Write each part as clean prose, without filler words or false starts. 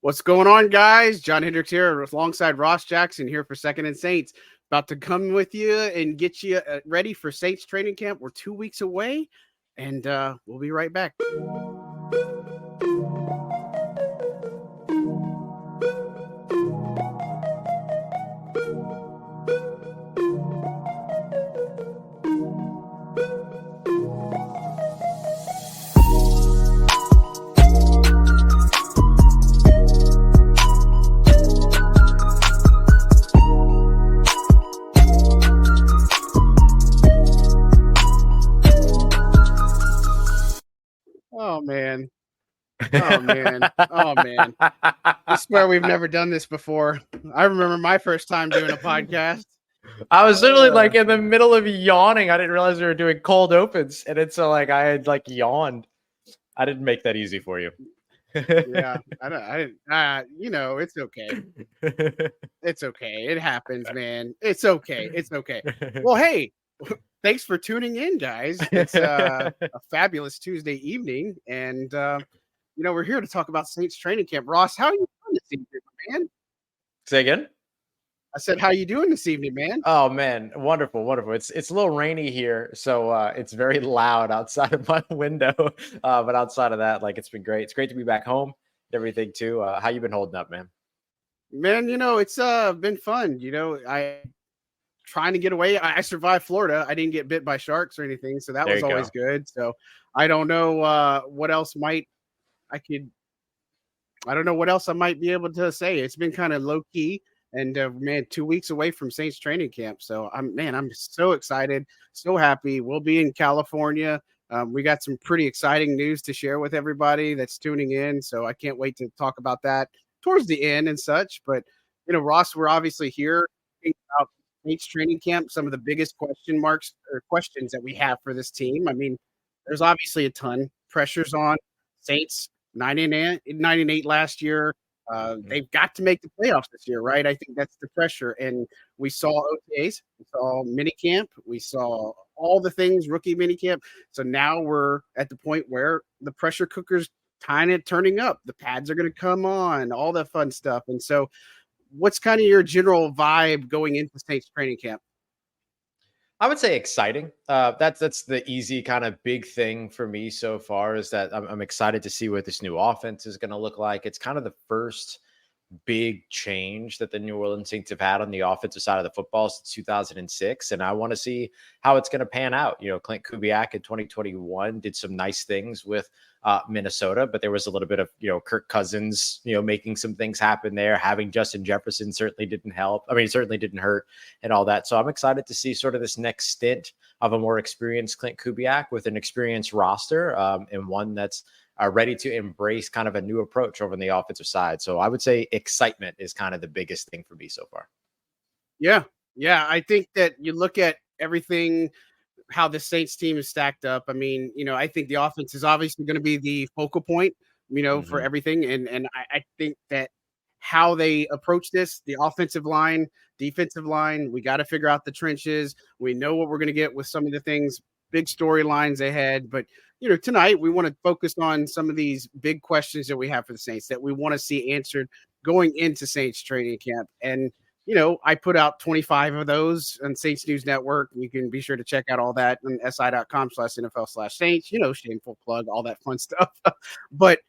What's going on, guys? John Hendricks here alongside Ross Jackson here for Second and Saints. About to come with you and get you ready for Saints training camp. We're 2 weeks away, and we'll be right back. Oh man. Oh man. Oh man. I swear we've never done this before. I remember my first time doing a podcast. I was literally like in the middle of yawning. I didn't realize we were doing cold opens, and it's like I had like yawned. I didn't make that easy for you. Yeah, I didn't. It's okay. It's okay. It happens, man. It's okay. It's okay. Well, hey, thanks for tuning in, guys. It's a fabulous Tuesday evening, and we're here to talk about Saints training camp. Ross, how are you doing this evening, man? Say again? I said, how you doing this evening, man? Oh man, wonderful, wonderful. It's a little rainy here, so it's very loud outside of my window. But outside of that, like it's been great. It's great to be back home and everything too. How you been holding up, man? Man, it's been fun. I trying to get away. I survived Florida. I didn't get bit by sharks or anything, so that was always good. So I don't know what else I don't know what else I might be able to say. It's been kind of low key. And man, 2 weeks away from Saints training camp. So I'm so excited, so happy. We'll be in California. We got some pretty exciting news to share with everybody that's tuning in. So I can't wait to talk about that towards the end and such. But Ross, we're obviously here about Saints training camp. Some of the biggest question marks or questions that we have for this team. I mean, there's obviously a ton. Pressure's on Saints 9-8 last year. They've got to make the playoffs this year, right? I think that's the pressure. And we saw OTAs, we saw minicamp, we saw all the things, rookie minicamp. So now we're at the point where the pressure cooker's kind of turning up. The pads are going to come on, all that fun stuff. And so what's kind of your general vibe going into Saints training camp? I would say exciting. That's the easy kind of big thing for me so far is that I'm excited to see what this new offense is going to look like. It's kind of the first big change that the New Orleans Saints have had on the offensive side of the football since 2006. And I want to see how it's going to pan out. Clint Kubiak in 2021 did some nice things with Minnesota, but there was a little bit of, Kirk Cousins, making some things happen there. Having Justin Jefferson certainly didn't help. I mean, it certainly didn't hurt and all that. So I'm excited to see sort of this next stint of a more experienced Clint Kubiak with an experienced roster and one that's ready to embrace kind of a new approach over on the offensive side. So I would say excitement is kind of the biggest thing for me so far. Yeah. I think that you look at everything, how the Saints team is stacked up. I mean, I think the offense is obviously going to be the focal point, for everything. And I think that how they approach this, the offensive line, defensive line, we got to figure out the trenches. We know what we're going to get with some of the things, big storylines ahead. But, tonight we want to focus on some of these big questions that we have for the Saints that we want to see answered going into Saints training camp. And, I put out 25 of those on Saints News Network. You can be sure to check out all that on si.com/NFL/Saints, shameful plug, all that fun stuff. But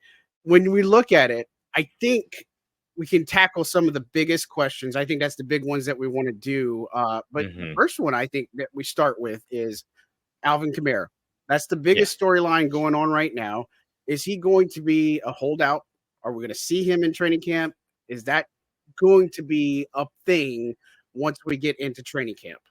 when we look at it, I think we can tackle some of the biggest questions. I think that's the big ones that we want to do. But the first one I think that we start with is Alvin Kamara. That's the biggest storyline going on right now. Is he going to be a holdout? Are we going to see him in training camp? Is that going to be a thing once we get into training camp?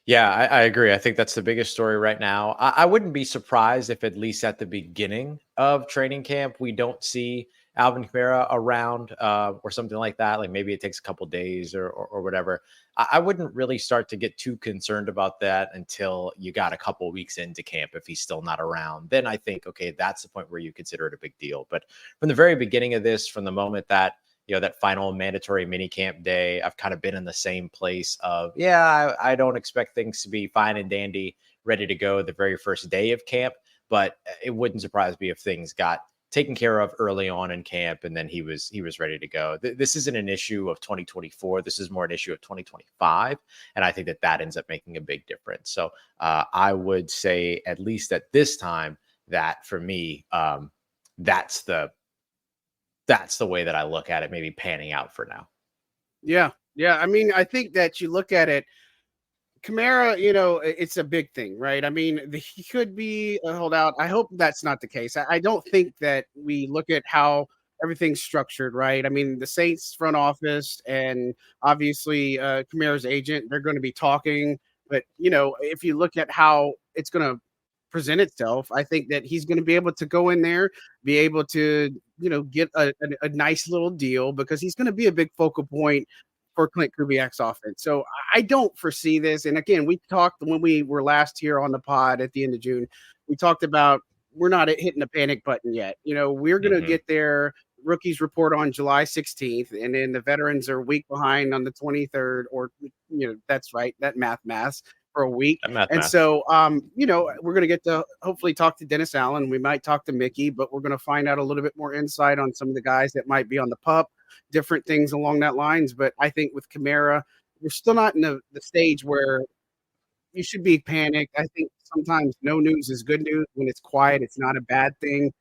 Yeah, I agree. I think that's the biggest story right now. I wouldn't be surprised if at least at the beginning of training camp, we don't see Alvin Kamara around or something like that. Like maybe it takes a couple days or whatever. I wouldn't really start to get too concerned about that until you got a couple weeks into camp. If he's still not around, then I think, okay, that's the point where you consider it a big deal. But from the very beginning of this, from the moment that that final mandatory mini camp day, I've kind of been in the same place of, I don't expect things to be fine and dandy, ready to go the very first day of camp, but it wouldn't surprise me if things got taken care of early on in camp, and then he was ready to go. This isn't an issue of 2024. This is more an issue of 2025, and I think that ends up making a big difference. So I would say, at least at this time, that for me, that's the way that I look at it, maybe panning out for now. Yeah. Yeah. I mean, I think that you look at it, Kamara, it's a big thing, right? I mean, he could be a holdout. I hope that's not the case. I don't think that we look at how everything's structured, right? I mean, the Saints front office and obviously Kamara's agent, they're going to be talking. But, if you look at how it's going to present itself, I think that he's going to be able to go in there, be able to, get a nice little deal because he's going to be a big focal point for Clint Kubiak's offense. So I don't foresee this. And again, we talked when we were last here on the pod at the end of June, we talked about we're not hitting the panic button yet. We're going to get their rookies report on July 16th, and then the veterans are a week behind on the 23rd, or, that's right, that math for a week. So, we're going to get to hopefully talk to Dennis Allen. We might talk to Mickey, but we're going to find out a little bit more insight on some of the guys that might be on the pup, different things along that lines. But I think with Kamara, we're still not in the stage where you should be panicked. I think sometimes no news is good news. When it's quiet, it's not a bad thing.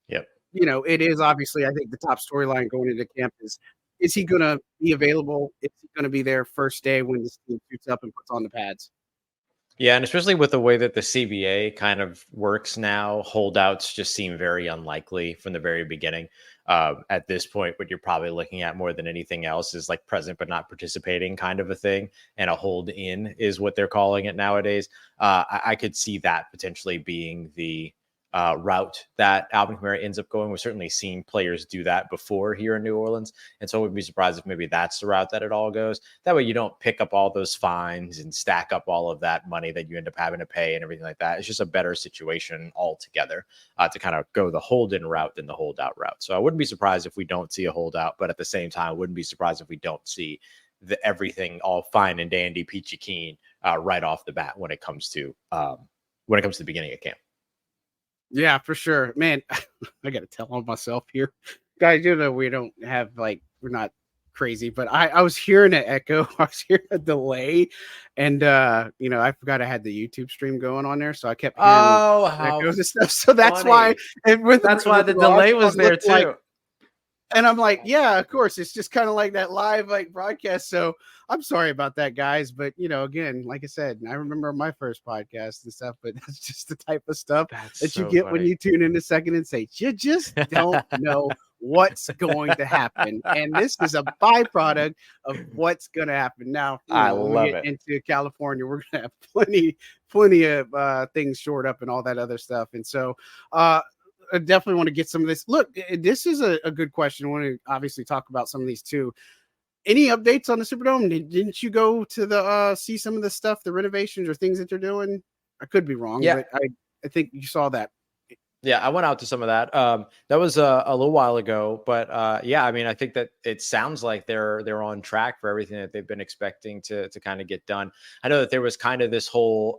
Yep. It is obviously, I think the top storyline going into camp is he going to be available? Is he going to be there first day when this team suits up and puts on the pads? Yeah, and especially with the way that the CBA kind of works now, holdouts just seem very unlikely from the very beginning. At this point, what you're probably looking at more than anything else is like present but not participating kind of a thing, and a hold in is what they're calling it nowadays. I could see that potentially being the route that Alvin Kamara ends up going. We've certainly seen players do that before here in New Orleans. And so I wouldn't be surprised if maybe that's the route that it all goes. That way you don't pick up all those fines and stack up all of that money that you end up having to pay and everything like that. It's just a better situation altogether to kind of go the hold-in route than the holdout route. So I wouldn't be surprised if we don't see a holdout, but at the same time, I wouldn't be surprised if we don't see everything all fine and dandy, peachy keen right off the bat when it comes to the beginning of camp. Yeah, for sure, man. I got to tell on myself here, guys. We don't have we're not crazy, but I was hearing an echo. I was hearing a delay, and I forgot I had the YouTube stream going on there, so I kept hearing echoes and stuff. So that's funny. Why. And that's why the delay was there too. And I'm like, yeah, of course. It's just kind of like that live broadcast. So I'm sorry about that, guys. But again, like I said, I remember my first podcast and stuff, but that's just the type of stuff that you get when you tune in a second and say, you just don't know what's going to happen. And this is a byproduct of what's going to happen. Now, when we get into California, we're going to have plenty of things shored up and all that other stuff. And so, I definitely want to get some of this. Look, this is a good question. I want to obviously talk about some of these too. Any updates on the Superdome? Didn't you go to the see some of the stuff, the renovations or things that they're doing? I could be wrong, but I think you saw that. Yeah, I went out to some of that. That was a little while ago, but I mean, I think that it sounds like they're on track for everything that they've been expecting to kind of get done. I know that there was kind of this whole,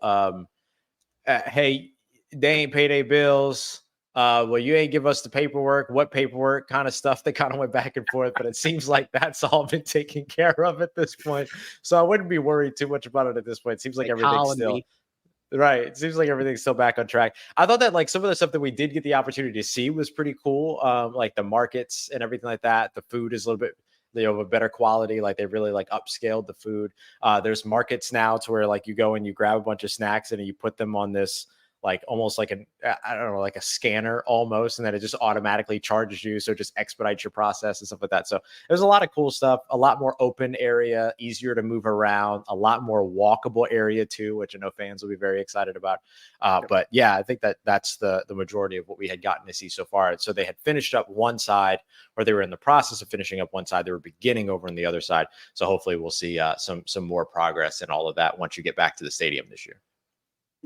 hey, they ain't paid their bills. Well, you ain't give us the paperwork. What paperwork kind of stuff? They kind of went back and forth, but it seems like that's all been taken care of at this point. So I wouldn't be worried too much about it at this point. It seems like everything's still right. It seems like everything's still back on track. I thought that some of the stuff that we did get the opportunity to see was pretty cool. Like the markets and everything like that. The food is a little bit of a better quality. Like they really upscaled the food. There's markets now to where you go and you grab a bunch of snacks and you put them on this almost like a scanner almost, and then it just automatically charges you. So it just expedites your process and stuff like that. So there's a lot of cool stuff, a lot more open area, easier to move around, a lot more walkable area too, which I know fans will be very excited about. But yeah, I think that's the majority of what we had gotten to see so far. So they had finished up one side, or they were in the process of finishing up one side. They were beginning over on the other side. So hopefully we'll see some more progress in all of that once you get back to the stadium this year.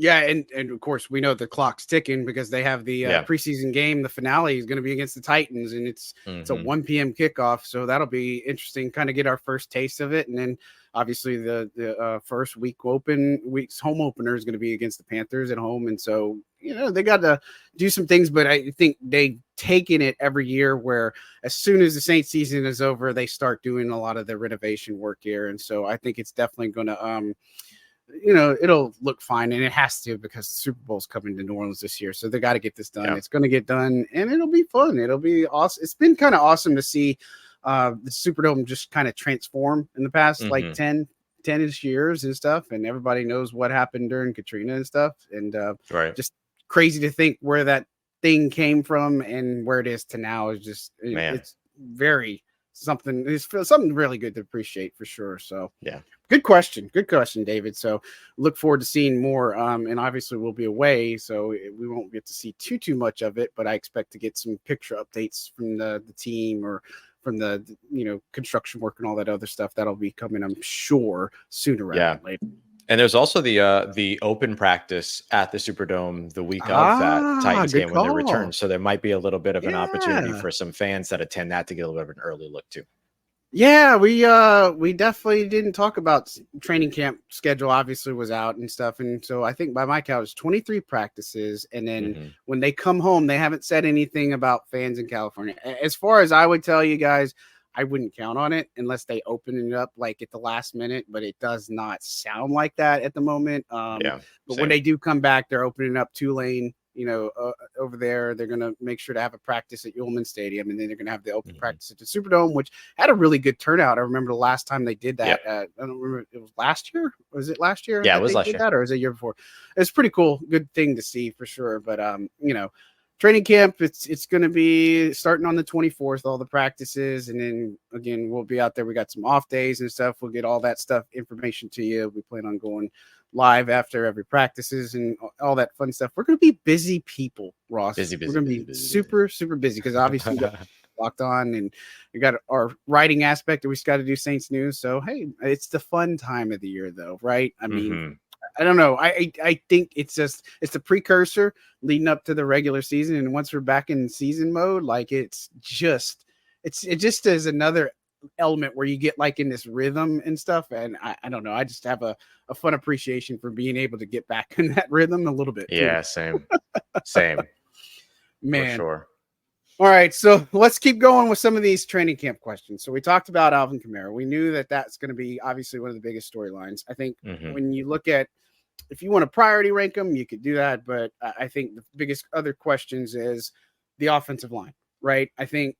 Yeah, and of course we know the clock's ticking because they have the preseason game. The finale is going to be against the Titans, and it's a 1 p.m. kickoff, so that'll be interesting. Kind of get our first taste of it, and then obviously the first week's home opener is going to be against the Panthers at home, and so they got to do some things, but I think they taken it every year where as soon as the Saints season is over, they start doing a lot of the renovation work here. And so I think it's definitely going to, it'll look fine, and it has to because the Super Bowl's coming to New Orleans this year. So they got to get this done. Yeah. It's going to get done, and it'll be fun. It'll be awesome. It's been kind of awesome to see the Superdome just kind of transform in the past like 10-ish years and stuff. And everybody knows what happened during Katrina and stuff. And just crazy to think where that thing came from and where it is to now is just, it's very something. It's something really good to appreciate for sure. So yeah. Good question, David. So look forward to seeing more. And obviously we'll be away, so we won't get to see too much of it, but I expect to get some picture updates from the team or from the construction work and all that other stuff that'll be coming, I'm sure, sooner rather than later. And there's also the open practice at the Superdome the week of that Titans game when they return. So there might be a little bit of an opportunity for some fans that attend that to get a little bit of an early look too. Yeah, we definitely didn't talk about training camp schedule. Obviously was out and stuff, and so I think by my count it's 23 practices, and then when they come home, they haven't said anything about fans in California. As far as I would tell you guys, I wouldn't count on it unless they open it up like at the last minute, but it does not sound like that at the moment. But when they do come back, they're opening up Tulane. Over there, they're going to make sure to have a practice at Ullman Stadium, and then they're going to have the open practice at the Superdome, which had a really good turnout. I remember the last time they did that. I don't remember. It was last year. Was it last year? Yeah, it was last year. That, or was it the year before? It's pretty cool. Good thing to see for sure. But, training camp, it's going to be starting on the 24th, all the practices. And then again, we'll be out there. We got some off days and stuff. We'll get all that stuff, information to you. We plan on going live after every practices and all that fun stuff. We're going to be busy people, Ross. We're going to be super busy because obviously we got locked on and we got our writing aspect that we just got to do Saints news. So, hey, it's the fun time of the year though, right? I mean, I don't know. I think it's the precursor leading up to the regular season. And once we're back in season mode, like it just is another element where you get like in this rhythm and stuff. And I don't know. I just have a fun appreciation for being able to get back in that rhythm a little bit. Yeah, same. Man. For sure. All right, so let's keep going with some of these training camp questions. So we talked about Alvin Kamara. We knew that that's going to be obviously one of the biggest storylines. I think when you look at, if you want to priority rank them, you could do that. But I think the biggest other questions is the offensive line, right? I think,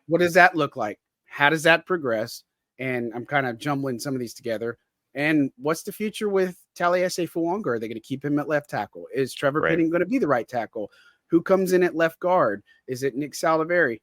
what does that look like? How does that progress? And I'm kind of jumbling some of these together. And what's the future with Taliesin Fuanga? Are they going to keep him at left tackle? Is Trevor Penning going to be the right tackle? Who comes in at left guard? Is it Nick Saliveri?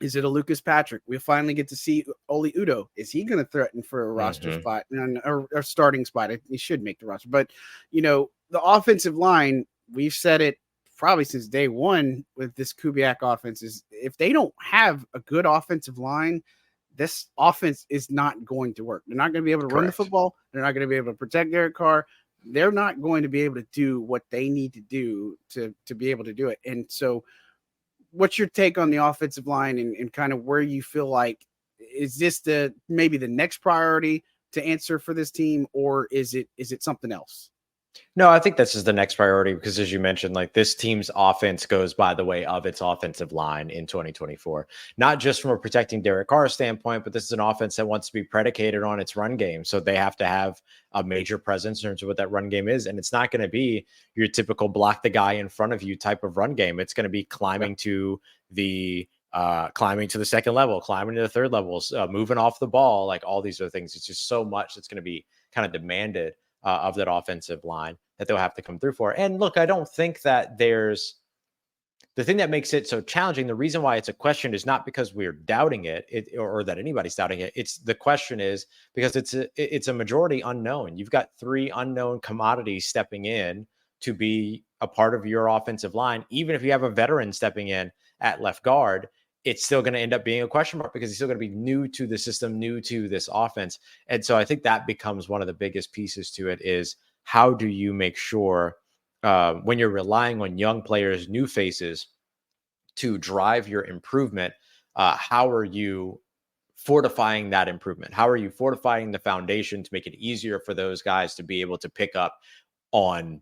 Is it a Lucas Patrick? We'll finally get to see Oli Udoh. Is he going to threaten for a roster spot or starting spot? He should make the roster. But, the offensive line, we've said it probably since day one with this Kubiak offense, is if they don't have a good offensive line, this offense is not going to work. They're not going to be able to run the football. They're not going to be able to protect Derek Carr. They're not going to be able to do what they need to do to be able to do it. And so what's your take on the offensive line and kind of where you feel like, is this maybe the next priority to answer for this team, or is it something else? No, I think this is the next priority because, as you mentioned, like this team's offense goes by the way of its offensive line in 2024, not just from a protecting Derek Carr standpoint, but this is an offense that wants to be predicated on its run game. So they have to have a major presence in terms of what that run game is. And it's not going to be your typical block the guy in front of you type of run game. It's going to be climbing to the second level, climbing to the third levels, moving off the ball, like all these other things. It's just so much that's going to be kind of demanded of that offensive line that they'll have to come through for. And look, I don't think that there's the thing that makes it so challenging. The reason why it's a question is not because we're doubting it, or that anybody's doubting it. It's the question is because it's a majority unknown. You've got three unknown commodities stepping in to be a part of your offensive line. Even if you have a veteran stepping in at left guard, it's still going to end up being a question mark because he's still going to be new to the system, new to this offense. And so I think that becomes one of the biggest pieces to it is how do you make sure when you're relying on young players, new faces to drive your improvement, how are you fortifying that improvement? How are you fortifying the foundation to make it easier for those guys to be able to pick up on,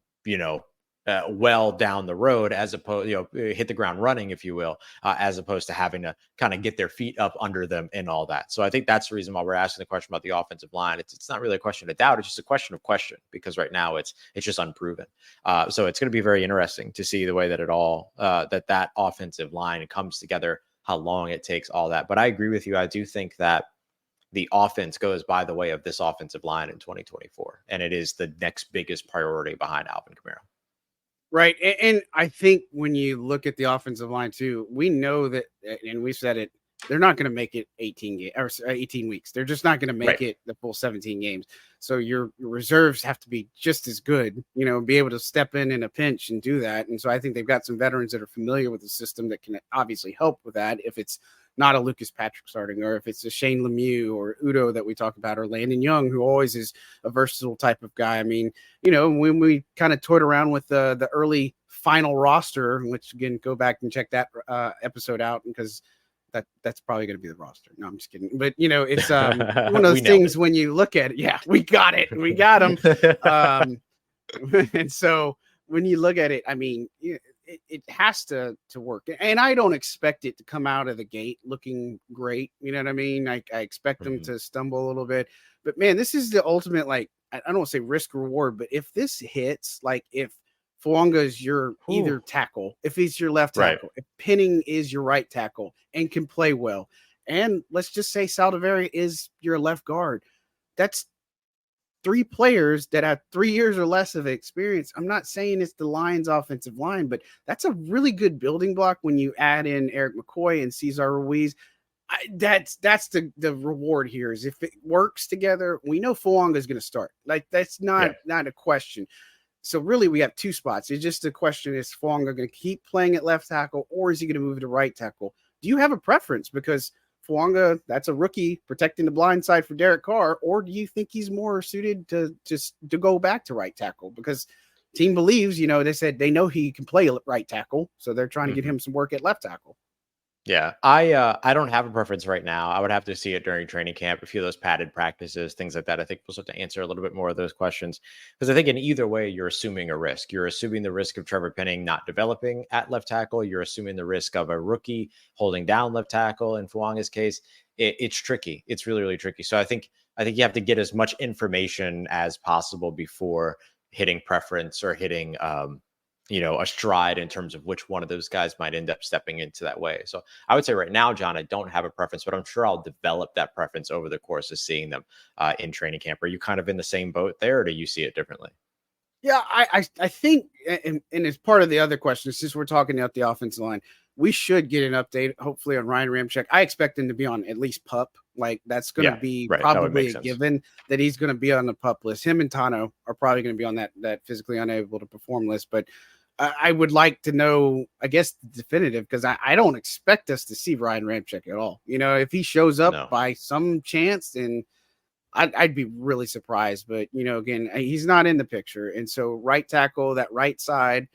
well down the road, as opposed, hit the ground running, if you will, as opposed to having to kind of get their feet up under them and all that. So I think that's the reason why we're asking the question about the offensive line. It's not really a question of doubt. It's just a question of question, because right now it's just unproven. So it's going to be very interesting to see the way that it all, that offensive line comes together, how long it takes, all that. But I agree with you. I do think that the offense goes by the way of this offensive line in 2024. And it is the next biggest priority behind Alvin Kamara. Right. And I think when you look at the offensive line too, we know that, and we've said it, they're not going to make it 18 weeks. They're just not going to make it the full 17 games. So your reserves have to be just as good, be able to step in a pinch and do that. And so I think they've got some veterans that are familiar with the system that can obviously help with that. If it's not a Lucas Patrick starting, or if it's a Shane Lemieux or Udo that we talk about, or Landon Young, who always is a versatile type of guy. I mean, when we kind of toyed around with the early final roster, which again, go back and check that episode out, because that's probably going to be the roster. No, I'm just kidding. But it's one of those things when you look at it. Yeah, we got it. We got them. And so when you look at it, I mean, it has to work. And I don't expect it to come out of the gate looking great. You know what I mean? I expect them to stumble a little bit. But man, this is the ultimate, like, I don't want to say risk reward, but if this hits, like if Fuanga is your either tackle, if he's your left tackle, if Penning is your right tackle and can play well, and let's just say Saldivari is your left guard, that's 3 players that have 3 years or less of experience. I'm not saying it's the Lions offensive line, but that's a really good building block when you add in Eric McCoy and Cesar Ruiz. That's the reward here, is if it works together, we know Fuanga is going to start. Like, that's not a question. So really we have 2 spots. It's just a question, is Fuanga going to keep playing at left tackle, or is he going to move to right tackle? Do you have a preference? Because Fuanga, that's a rookie protecting the blind side for Derek Carr, or do you think he's more suited to go back to right tackle? Because team believes, they said they know he can play right tackle, so they're trying to get him some work at left tackle. Yeah, I don't have a preference right now. I would have to see it during training camp, a few of those padded practices, things like that. I think we'll start to answer a little bit more of those questions, because I think in either way, you're assuming a risk. You're assuming the risk of Trevor Penning not developing at left tackle. You're assuming the risk of a rookie holding down left tackle. In Fuanga's case, it's tricky. It's really, really tricky. So I think you have to get as much information as possible before hitting preference or hitting a stride in terms of which one of those guys might end up stepping into that way. So I would say right now, John, I don't have a preference, but I'm sure I'll develop that preference over the course of seeing them in training camp. Are you kind of in the same boat there, or do you see it differently? Yeah, I think, and as part of the other question, since we're talking about the offensive line, we should get an update, hopefully, on Ryan Ramczyk. I expect him to be on at least PUP. Like, that's going to be probably a given that he's going to be on the PUP list. Him and Tano are probably going to be on that physically unable to perform list. But I would like to know, I guess, the definitive, because I don't expect us to see Ryan Ramczyk at all. If he shows up by some chance, then I'd be really surprised. But, again, he's not in the picture. And so right tackle, that right side,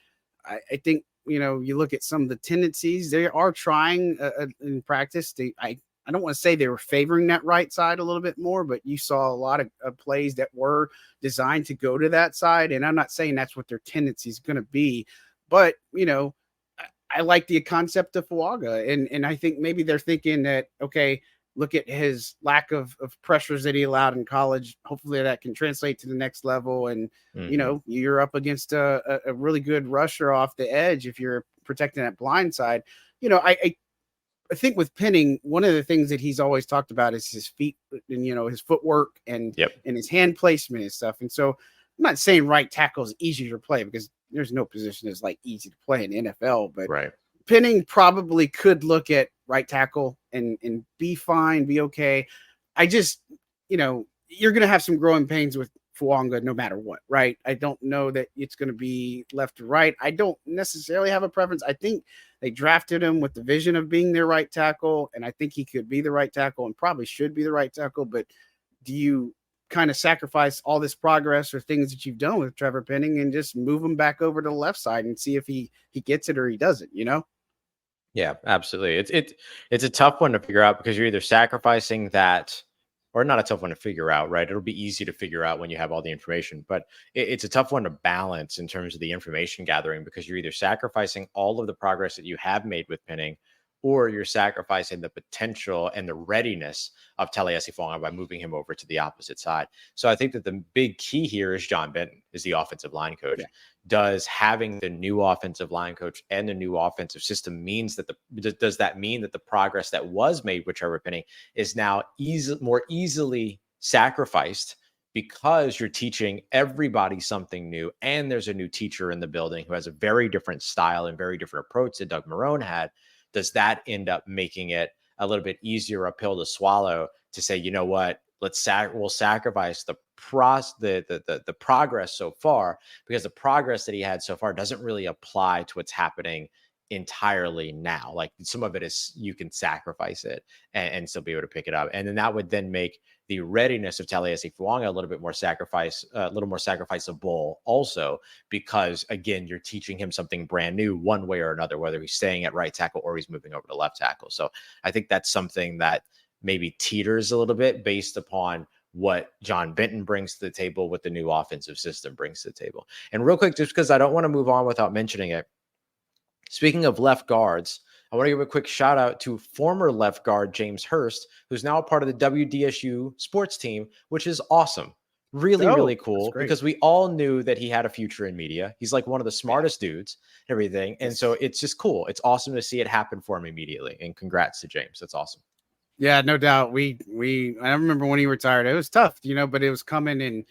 I think, you look at some of the tendencies they are trying in practice. I don't want to say they were favoring that right side a little bit more, but you saw a lot of plays that were designed to go to that side. And I'm not saying that's what their tendency is going to be, but, I like the concept of Fuanga. And I think maybe they're thinking that, okay, look at his lack of pressures that he allowed in college. Hopefully that can translate to the next level. And, you're up against a really good rusher off the edge if you're protecting that blind side. I think with Penning, one of the things that he's always talked about is his feet and, his footwork and his hand placement and stuff. And so I'm not saying right tackle is easier to play, because there's no position that's like easy to play in the NFL, but Penning probably could look at right tackle and be fine, be okay. I just, you're going to have some growing pains with Fuanga no matter what, right? I don't know that it's going to be left or right. I don't necessarily have a preference. I think they drafted him with the vision of being their right tackle, and I think he could be the right tackle and probably should be the right tackle. But do you kind of sacrifice all this progress or things that you've done with Trevor Penning and just move him back over to the left side and see if he gets it or he doesn't, Yeah, absolutely. It's a tough one to figure out, because you're either sacrificing that or not a tough one to figure out, right? It'll be easy to figure out when you have all the information, but it's a tough one to balance in terms of the information gathering, because you're either sacrificing all of the progress that you have made with pinning, or you're sacrificing the potential and the readiness of Taliesin Fuanga by moving him over to the opposite side. So I think that the big key here is John Benton is the offensive line coach. Yeah. Does having the new offensive line coach and the new offensive system means that does that mean that the progress that was made with Trevor Penning is now more easily sacrificed because you're teaching everybody something new, and there's a new teacher in the building who has a very different style and very different approach that Doug Marrone had? Does that end up making it a little bit easier a pill to swallow to say, you know what, we'll sacrifice the progress so far, because the progress that he had so far doesn't really apply to what's happening entirely now. Like, some of it is, you can sacrifice it and still be able to pick it up. And then that would then make the readiness of Taliesin Fuanga a little more sacrificeable also, because again, you're teaching him something brand new one way or another, whether he's staying at right tackle or he's moving over to left tackle. So I think that's something that maybe teeters a little bit based upon what John Benton brings to the table, what the new offensive system brings to the table. And real quick, just because I don't want to move on without mentioning it, speaking of left guards, I want to give a quick shout out to former left guard James Hurst, who's now a part of the WDSU sports team, which is awesome. Really cool, because we all knew that he had a future in media. He's like one of the smartest dudes and everything. And so it's just cool. It's awesome to see it happen for him immediately. And congrats to James. That's awesome. Yeah, no doubt. I remember when he retired, it was tough, but it was coming, and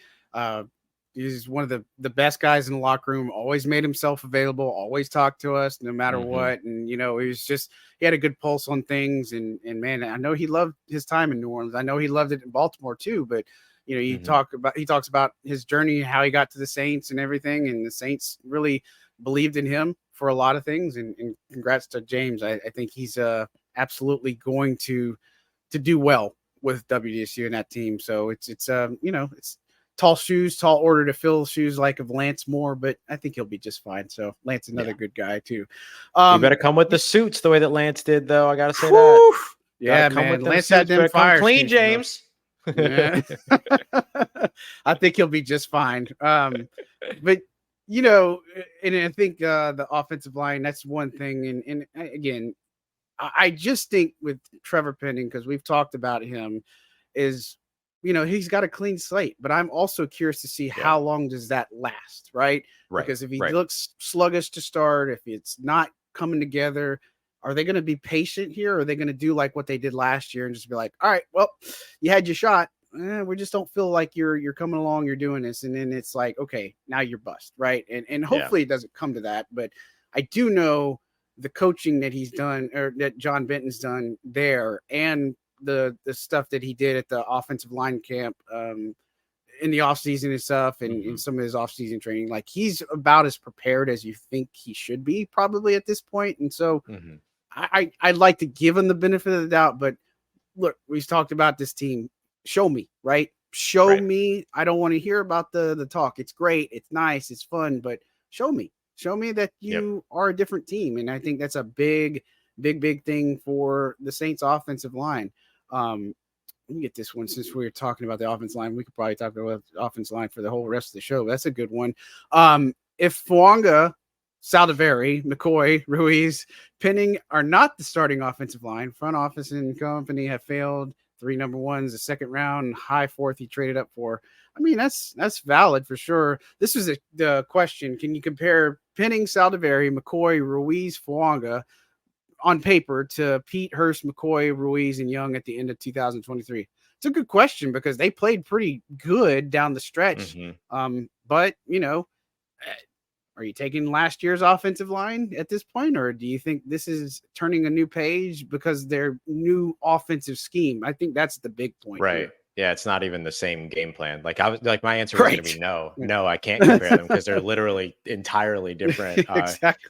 he's one of the best guys in the locker room, always made himself available, always talked to us no matter what. And, he had a good pulse on things. And man, I know he loved his time in New Orleans. I know he loved it in Baltimore too, but he talks about his journey, how he got to the Saints and everything. And the Saints really believed in him for a lot of things. And congrats to James. I think he's absolutely going to do well with WDSU and that team. So it's tall order to fill shoes like of Lance Moore, but I think he'll be just fine. So Lance, another good guy too. You better come with the suits the way that Lance did, though. I gotta say that. Yeah, man. Lance had them fire clean, James. Yeah. I think he'll be just fine. But and I think the offensive line, that's one thing. And again, I just think with Trevor Penning, because we've talked about him, is he's got a clean slate, but I'm also curious to see how long does that last, right? Because if he looks sluggish to start, if it's not coming together, are they going to be patient here? Or are they going to do like what they did last year and just be like, all right, well, you had your shot. We just don't feel like you're coming along, you're doing this. And then it's like, okay, now you're bust, right? And hopefully it doesn't come to that. But I do know the coaching that he's done, or that John Benton's done there, and the stuff that he did at the offensive line camp in the offseason and stuff, and in some of his offseason training, like, he's about as prepared as you think he should be probably at this point. And so I'd like to give him the benefit of the doubt, but look, we've talked about this team. Show me, right? Show me. I don't want to hear about the talk. It's great. It's nice. It's fun, but show me that you are a different team. And I think that's a big thing for the Saints offensive line. Let me get this one, since we were talking about the offensive line. We could probably talk about the offensive line for the whole rest of the show. That's a good one. If Fuanga, Saldiveri, McCoy, Ruiz, Penning are not the starting offensive line, front office and company have failed 3 number ones, the second round, high fourth he traded up for. I mean, that's valid for sure. This is the question. Can you compare Penning, Saldiveri, McCoy, Ruiz, Fuanga on paper to Pete, Hurst, McCoy, Ruiz, and Young at the end of 2023? It's a good question, because they played pretty good down the stretch. But, are you taking last year's offensive line at this point, or do you think this is turning a new page because their new offensive scheme? I think that's the big point. Right. Here. Yeah, it's not even the same game plan. Like, my answer was going to be no. I can't compare them, because they're literally entirely different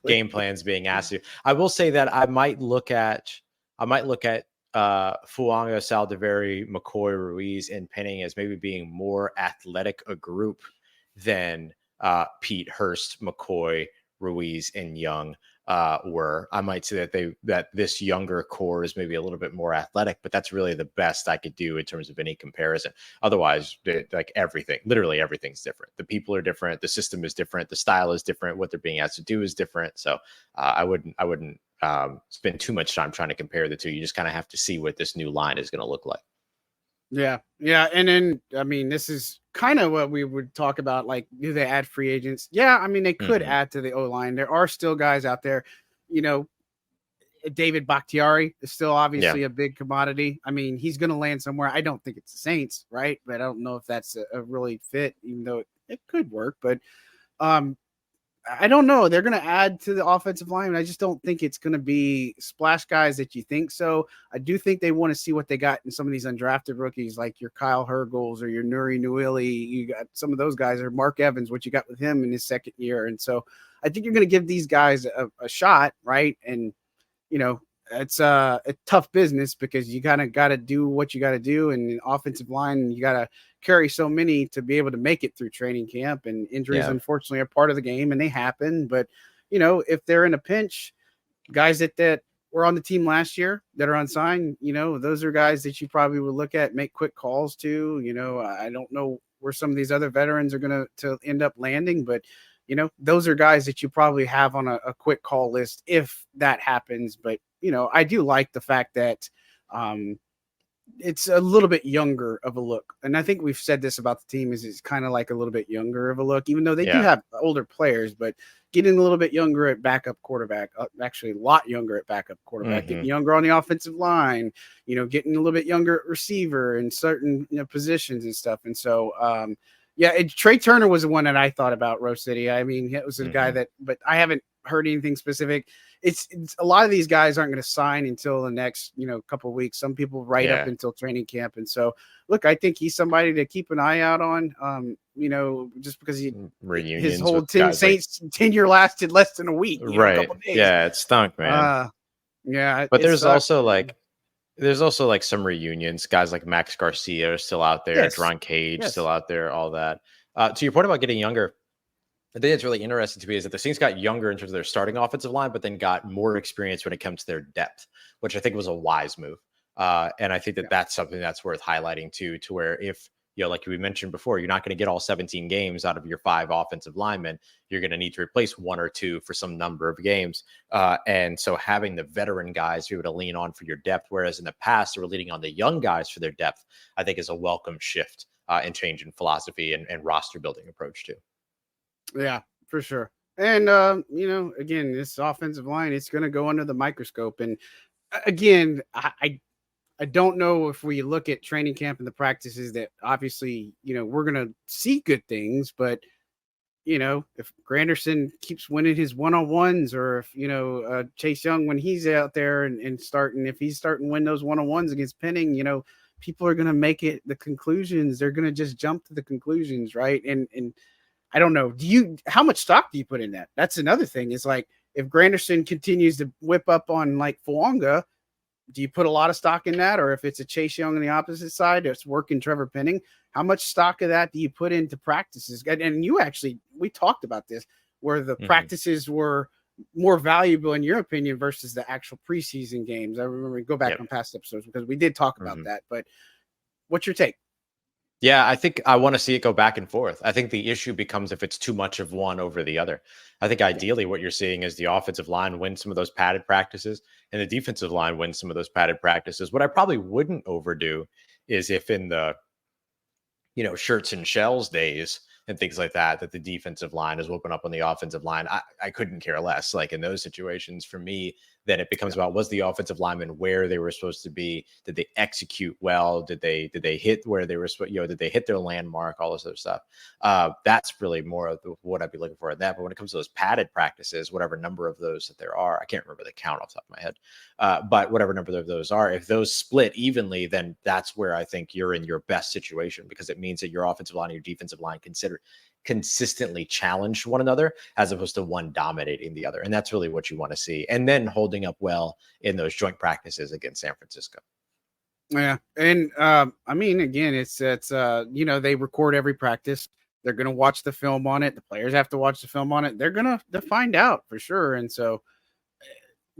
game plans being asked to. I will say that I might look at Fuanga, Saldiveri, McCoy, Ruiz, and Penning as maybe being more athletic a group than Pete, Hurst, McCoy, Ruiz, and Young. were. I might say that this younger core is maybe a little bit more athletic, but that's really the best I could do in terms of any comparison. Otherwise, like literally everything's different. The people are different. The system is different. The style is different. What they're being asked to do is different. So I wouldn't spend too much time trying to compare the two. You just kind of have to see what this new line is going to look like. Yeah. And then, I mean, this is kind of what we would talk about. Like, do they add free agents? Yeah. I mean, they could add to the O line. There are still guys out there, David Bakhtiari is still obviously a big commodity. I mean, he's going to land somewhere. I don't think it's the Saints, right? But I don't know if that's a really fit, even though it could work. But I don't know. They're going to add to the offensive line. I just don't think it's going to be splash guys that you think so. I do think they want to see what they got in some of these undrafted rookies, like your Kyle Hergels or your Nuri Newili. You got some of those guys, or Mark Evans, what you got with him in his second year. And so I think you're going to give these guys a shot, right? And, it's a tough business because you kind of got to do what you got to do. And in offensive line, you got to carry so many to be able to make it through training camp, and injuries, unfortunately, are part of the game and they happen. But, if they're in a pinch, guys that were on the team last year that are unsigned, those are guys that you probably would look at, make quick calls to. I don't know where some of these other veterans are going to end up landing, but those are guys that you probably have on a quick call list if that happens. But, I do like the fact that it's a little bit younger of a look. And I think we've said this about the team is it's kind of like a little bit younger of a look, even though they do have older players, but getting a little bit younger at backup quarterback, actually a lot younger at backup quarterback, getting younger on the offensive line, getting a little bit younger at receiver in certain positions and stuff. And so, Trey Turner was the one that I thought about, Rose City. I mean, it was a guy but I haven't heard anything specific. It's a lot of these guys aren't going to sign until the next, couple of weeks. Some people up until training camp. And so, look, I think he's somebody to keep an eye out on, just because his whole Saints tenure lasted less than a week. Right. A couple days. Yeah, it stunk, man. But there's also some reunions. Guys like Max Garcia are still out there. Deron Cage still out there, all that. To your point about getting younger, I think it's really interesting to me is that the Saints got younger in terms of their starting offensive line, but then got more experience when it comes to their depth, which I think was a wise move. And I think that's something that's worth highlighting too, to where if, like we mentioned before, you're not going to get all 17 games out of your 5 offensive linemen. You're going to need to replace 1 or 2 for some number of games. And so having the veteran guys be able to lean on for your depth, whereas in the past they were leaning on the young guys for their depth, I think is a welcome shift and change in philosophy and roster building approach too. Yeah, for sure. And, again, this offensive line, it's going to go under the microscope. And again, I don't know if we look at training camp and the practices that obviously, we're going to see good things, but, if Granderson keeps winning his one-on-ones, or if, Chase Young, when he's out there and if he's starting to win those one-on-ones against Penning, people are going to make it the conclusions. They're going to just jump to the conclusions. Right. And I don't know. How much stock do you put in that? That's another thing. Is like, if Granderson continues to whip up on like Fuanga, do you put a lot of stock in that? Or if it's a Chase Young on the opposite side, it's working Trevor Penning, how much stock of that do you put into practices? And we talked about this, where the practices were more valuable in your opinion versus the actual preseason games. I remember, go back on past episodes because we did talk about that, but what's your take? Yeah, I think I want to see it go back and forth. I think the issue becomes if it's too much of one over the other. I think ideally what you're seeing is the offensive line win some of those padded practices and the defensive line win some of those padded practices. What I probably wouldn't overdo is if in the, shirts and shells days and things like that the defensive line is whooping up on the offensive line. I couldn't care less. Like in those situations, for me, then it becomes about, was the offensive lineman where they were supposed to be? Did they execute well? Did they hit where they were supposed? Did they hit their landmark? All this other stuff. That's really more of what I'd be looking for at that. But when it comes to those padded practices, whatever number of those that there are, I can't remember the count off the top of my head. But whatever number of those are, if those split evenly, then that's where I think you're in your best situation, because it means that your offensive line and your defensive line consistently challenge one another as opposed to one dominating the other. And that's really what you want to see. And then holding up well in those joint practices against San Francisco. Yeah. And I mean, again, it's they record every practice. They're going to watch the film on it. The players have to watch the film on it. They're going to find out for sure. And so,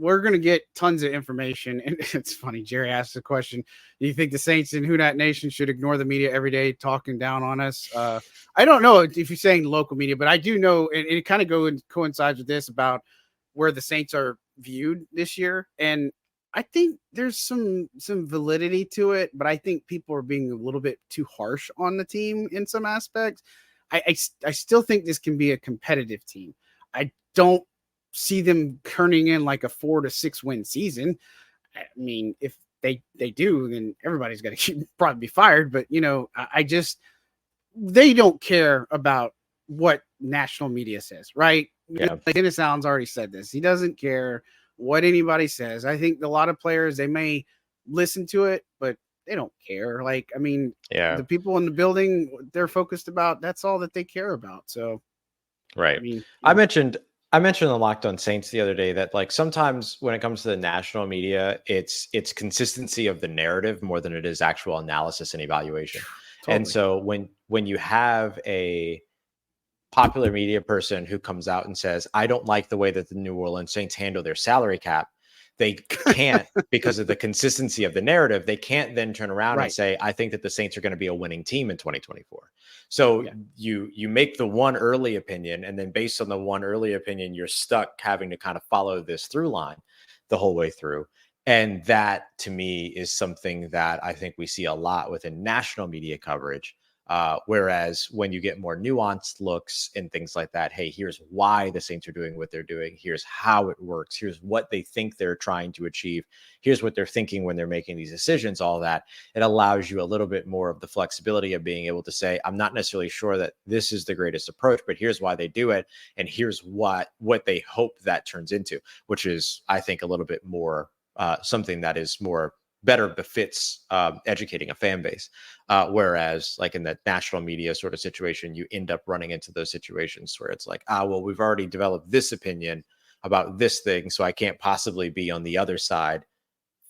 we're going to get tons of information. And it's funny. Jerry asked the question, do you think the Saints and Who Dat Nation should ignore the media every day talking down on us? I don't know if you're saying local media, but I do know, and it kind of coincides with this about where the Saints are viewed this year. And I think there's some validity to it, but I think people are being a little bit too harsh on the team in some aspects. I still think this can be a competitive team. I don't see them turning in like a 4 to 6 win season. I mean, if they do, then everybody's got to probably be fired. But, they don't care about what national media says, right? Yeah. Like Dennis Allen's already said this. He doesn't care what anybody says. I think a lot of players, they may listen to it, but they don't care. Like, I mean, the people in the building, they're focused about, that's all that they care about. So, right. I mean, I mentioned the Locked On Saints the other day that like sometimes when it comes to the national media, it's consistency of the narrative more than it is actual analysis and evaluation. Totally. And so when you have a popular media person who comes out and says, I don't like the way that the New Orleans Saints handle their salary cap, they can't, because of the consistency of the narrative, they can't then turn around and say, I think that the Saints are going to be a winning team in 2024. So you make the one early opinion, and then based on the one early opinion, you're stuck having to kind of follow this through line the whole way through. And that to me is something that I think we see a lot within national media coverage. Whereas when you get more nuanced looks and things like that, hey, here's why the Saints are doing what they're doing. Here's how it works. Here's what they think they're trying to achieve. Here's what they're thinking when they're making these decisions, all that. It allows you a little bit more of the flexibility of being able to say, I'm not necessarily sure that this is the greatest approach, but here's why they do it. And here's what they hope that turns into, which is, I think, a little bit more something that is more better befits educating a fan base. Whereas like in the national media sort of situation, you end up running into those situations where it's like, well, we've already developed this opinion about this thing, so I can't possibly be on the other side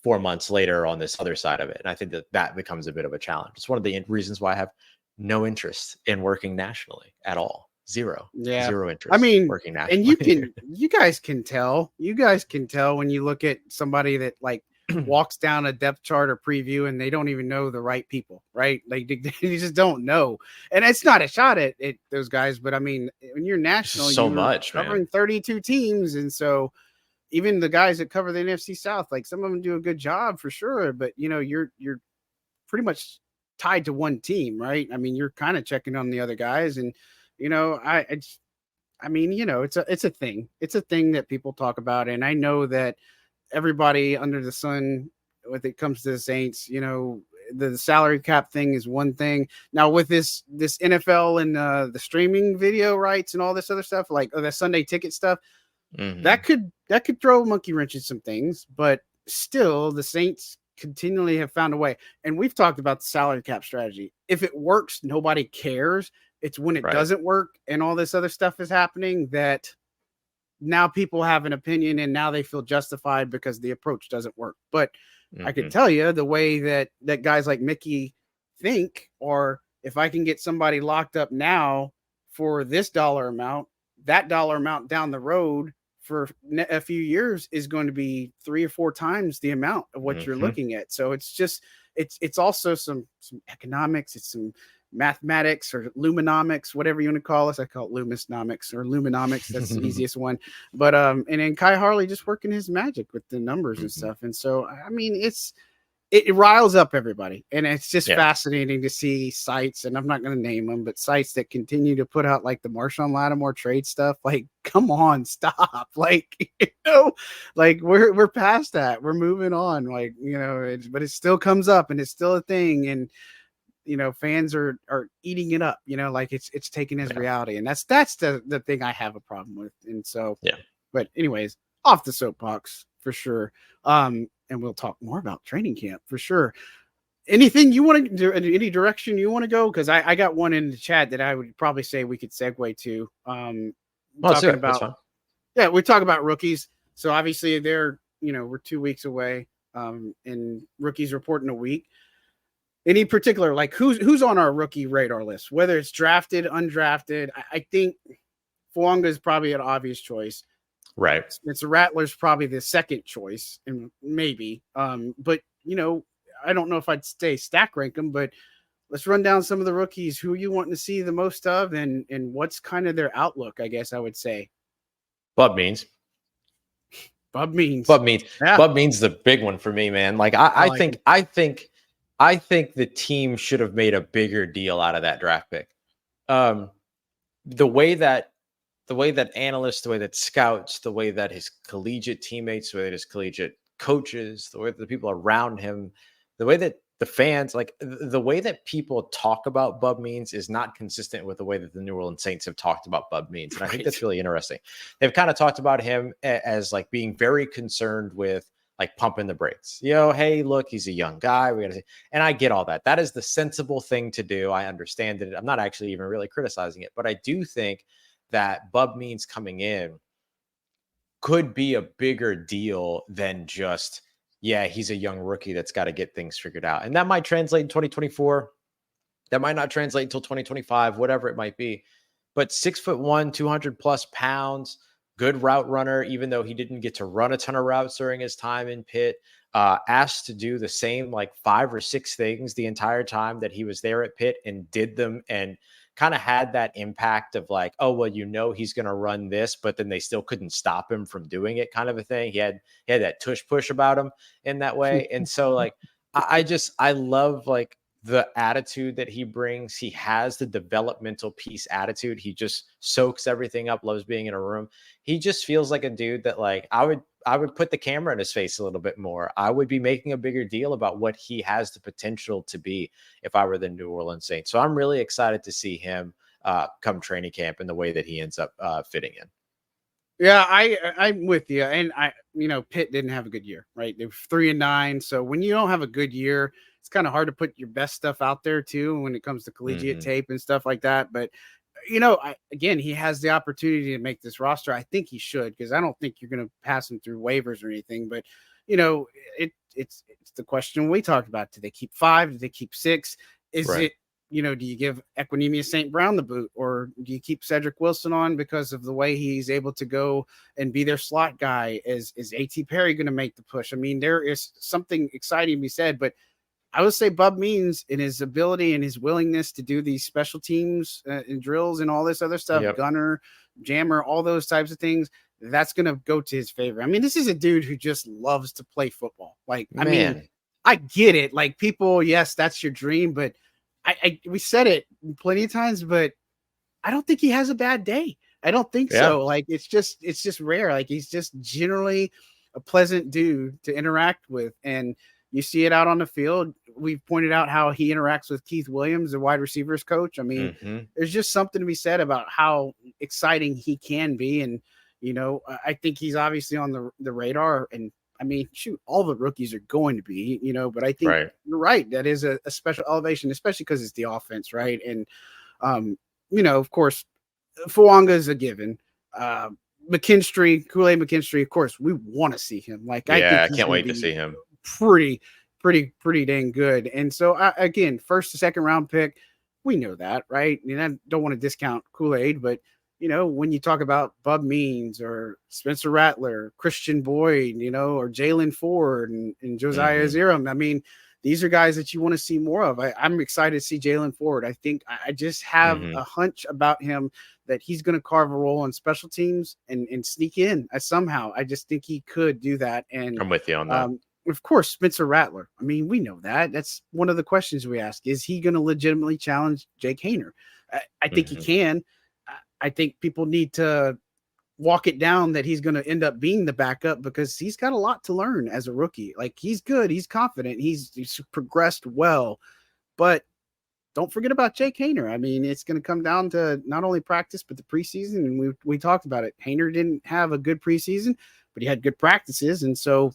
4 months later on this other side of it. And I think that becomes a bit of a challenge. It's one of the reasons why I have no interest in working nationally at all. Zero interest. I mean, working nationally. And you guys can tell when you look at somebody that like walks down a depth chart or preview and they don't even know the right people, right? Like they just don't know. And it's not a shot at those guys, but I mean, when you're national, you're covering 32 teams. And so even the guys that cover the NFC South, like some of them do a good job for sure, but you're pretty much tied to one team, right? I mean, you're kind of checking on the other guys, and it's a thing. It's a thing that people talk about, and I know that everybody under the sun, when it comes to the Saints, the salary cap thing is one thing. Now with this NFL and the streaming video rights and all this other stuff, like the Sunday ticket stuff, that could throw a monkey wrench in some things, but still the Saints continually have found a way. And we've talked about the salary cap strategy. If it works, nobody cares. It's when it doesn't work and all this other stuff is happening that now people have an opinion and now they feel justified because the approach doesn't work. But I can tell you the way that guys like Mickey think, or if I can get somebody locked up now for this dollar amount, that dollar amount down the road for a few years is going to be 3 or 4 times the amount of what you're looking at. So it's just, it's also some economics, it's some mathematics or luminomics, whatever you want to call us. I call it lumisnomics or luminomics. That's the easiest one. But and then Kai Harley just working his magic with the numbers and stuff. And so I mean, it riles up everybody, and it's just fascinating to see sites, and I'm not going to name them, but sites that continue to put out like the Marshawn Lattimore trade stuff. Like, come on, stop! Like, like we're past that. We're moving on. Like, but it still comes up, and it's still a thing, and fans are eating it up. Like it's taken as reality, and that's the thing I have a problem with. And so, But anyways, off the soapbox for sure. And we'll talk more about training camp for sure. Anything you want to do, any direction you want to go? Because I got one in the chat that I would probably say we could segue to. Talking about, we talk about rookies. So obviously they're, we're 2 weeks away, and rookies report in a week. Any particular, like who's on our rookie radar list, whether it's drafted, undrafted? I think Fuanga is probably an obvious choice. Right. Spencer Rattler's probably the second choice, and maybe. But I don't know if I'd stay stack rank them, but let's run down some of the rookies who you want to see the most of, and what's kind of their outlook, I guess I would say. Bub means. Bub means. Bub means. Yeah. Bub means the big one for me, man. Like I think the team should have made a bigger deal out of that draft pick. The way that analysts, the way that scouts, the way that his collegiate teammates, the way that his collegiate coaches, the way that the people around him, the way that the fans, like the way that people talk about Bub Means is not consistent with the way that the New Orleans Saints have talked about Bub Means. And I think that's really interesting. They've kind of talked about him as like being very concerned with like pumping the brakes. Hey, look, he's a young guy. And I get all that. That is the sensible thing to do. I understand it. I'm not actually even really criticizing it, but I do think that Bub Means coming in could be a bigger deal than just, he's a young rookie that's got to get things figured out. And that might translate in 2024. That might not translate until 2025, whatever it might be. But 6'1", 200 plus pounds, good route runner, even though he didn't get to run a ton of routes during his time in Pitt, asked to do the same like 5 or 6 things the entire time that he was there at Pitt and did them, and kind of had that impact of like, oh, well, he's going to run this, but then they still couldn't stop him from doing it, kind of a thing. He had that tush push about him in that way. And so like, I love like the attitude that he brings. He has the developmental piece attitude. He just soaks everything up, loves being in a room. He just feels like a dude that like, I would put the camera in his face a little bit more. I would be making a bigger deal about what he has the potential to be if I were the New Orleans Saints. So I'm really excited to see him come training camp and the way that he ends up fitting in. Yeah, I'm with you. And Pitt didn't have a good year, right? They were 3-9. So when you don't have a good year, it's kind of hard to put your best stuff out there too, when it comes to collegiate tape and stuff like that. But again, he has the opportunity to make this roster. I think he should, because I don't think you're going to pass him through waivers or anything. But it's the question we talked about: do they keep 5? Do they keep 6? Is it do you give Equinemius St. Brown the boot, or do you keep Cedric Wilson on because of the way he's able to go and be their slot guy? Is A.T. Perry going to make the push? I mean, there is something exciting to be said, but I would say Bub Means, in his ability and his willingness to do these special teams and drills and all this other stuff, gunner, jammer, all those types of things, that's going to go to his favor. I mean, this is a dude who just loves to play football. Like, I mean, I get it. Like, people, yes, that's your dream, but we said it plenty of times, but I don't think he has a bad day. I don't think so. Like, it's just rare. Like, he's just generally a pleasant dude to interact with, and you see it out on the field. We've pointed out how he interacts with Keith Williams, the wide receivers coach. I mean, there's just something to be said about how exciting he can be. And, I think he's obviously on the radar. And I mean, shoot, all the rookies are going to be, but I think you're right. That is a special elevation, especially because it's the offense, right? And, of course, Fuanga is a given. McKinstry, Kool-Aid McKinstry, of course, we want to see him. Like, I can't wait to see him. Pretty dang good. And so again, first to second round pick, we know that, right? And I don't want to discount Kool-Aid, but when you talk about Bub Means or Spencer Rattler, Christian Boyd, or Jalen Ford and Josiah Ziram, I mean, these are guys that you want to see more of. I'm excited to see Jalen Ford. I think I just have a hunch about him that he's going to carve a role on special teams and sneak in somehow. I just think he could do that. And I'm with you on that. Of course, Spencer Rattler. I mean, we know that. That's one of the questions we ask. Is he going to legitimately challenge Jake Haener? I think he can. I think people need to walk it down that he's going to end up being the backup, because he's got a lot to learn as a rookie. Like, he's good. He's confident. He's progressed well. But don't forget about Jake Haener. I mean, it's going to come down to not only practice, but the preseason. And we talked about it. Haener didn't have a good preseason, but he had good practices. And so,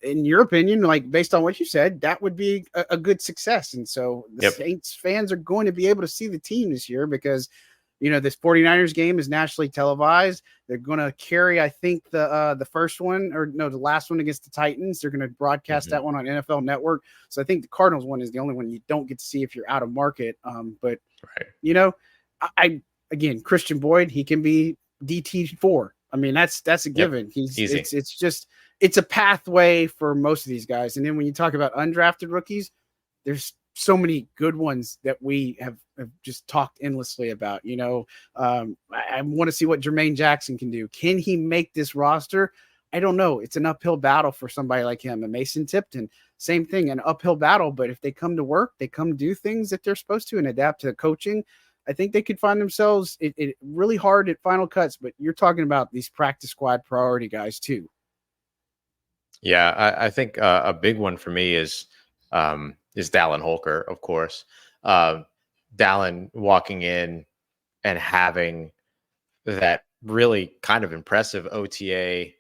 in your opinion, like, based on what you said, that would be a good success. And so the Saints fans are going to be able to see the team this year, because, this 49ers game is nationally televised. They're going to carry, I think, the first one, or no, the last one against the Titans. They're going to broadcast that one on NFL Network. So I think the Cardinals one is the only one you don't get to see if you're out of market. But, again, Christian Boyd, he can be DT4. I mean, that's a given. Easy. It's a pathway for most of these guys. And then when you talk about undrafted rookies, there's so many good ones that we have just talked endlessly about. I want to see what Jermaine Jackson can do. Can he make this roster? I don't know. It's an uphill battle for somebody like him. And Mason Tipton, same thing, an uphill battle. But if they come to work, they come do things that they're supposed to and adapt to coaching, I think they could find themselves it really hard at final cuts. But you're talking about these practice squad priority guys too. Yeah, I think a big one for me is Dallin Holker, of course. Dallin walking in and having that really kind of impressive OTA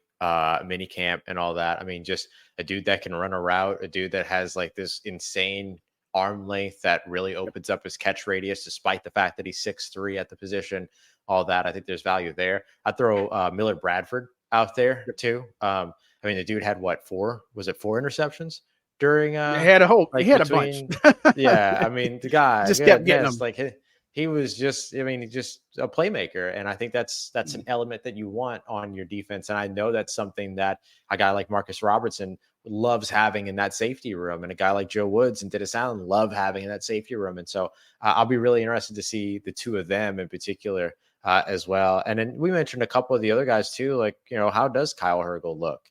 mini camp and all that. I mean, just a dude that can run a route, a dude that has like this insane arm length that really opens up his catch radius, despite the fact that he's 6'3" at the position, all that. I think there's value there. I'd throw Miller Bradford out there too. I mean, the dude had four interceptions during he had a whole, like he had a bunch. Yeah, I mean, the guy just kept getting them. Like he was just, I mean, just a playmaker. And I think that's an element that you want on your defense. And I know that's something that a guy like Marcus Robertson loves having in that safety room, and a guy like Joe Woods and Dennis Allen love having in that safety room. And so I'll be really interested to see the two of them in particular as well. And then we mentioned a couple of the other guys too, like, how does Kyle Hergel look?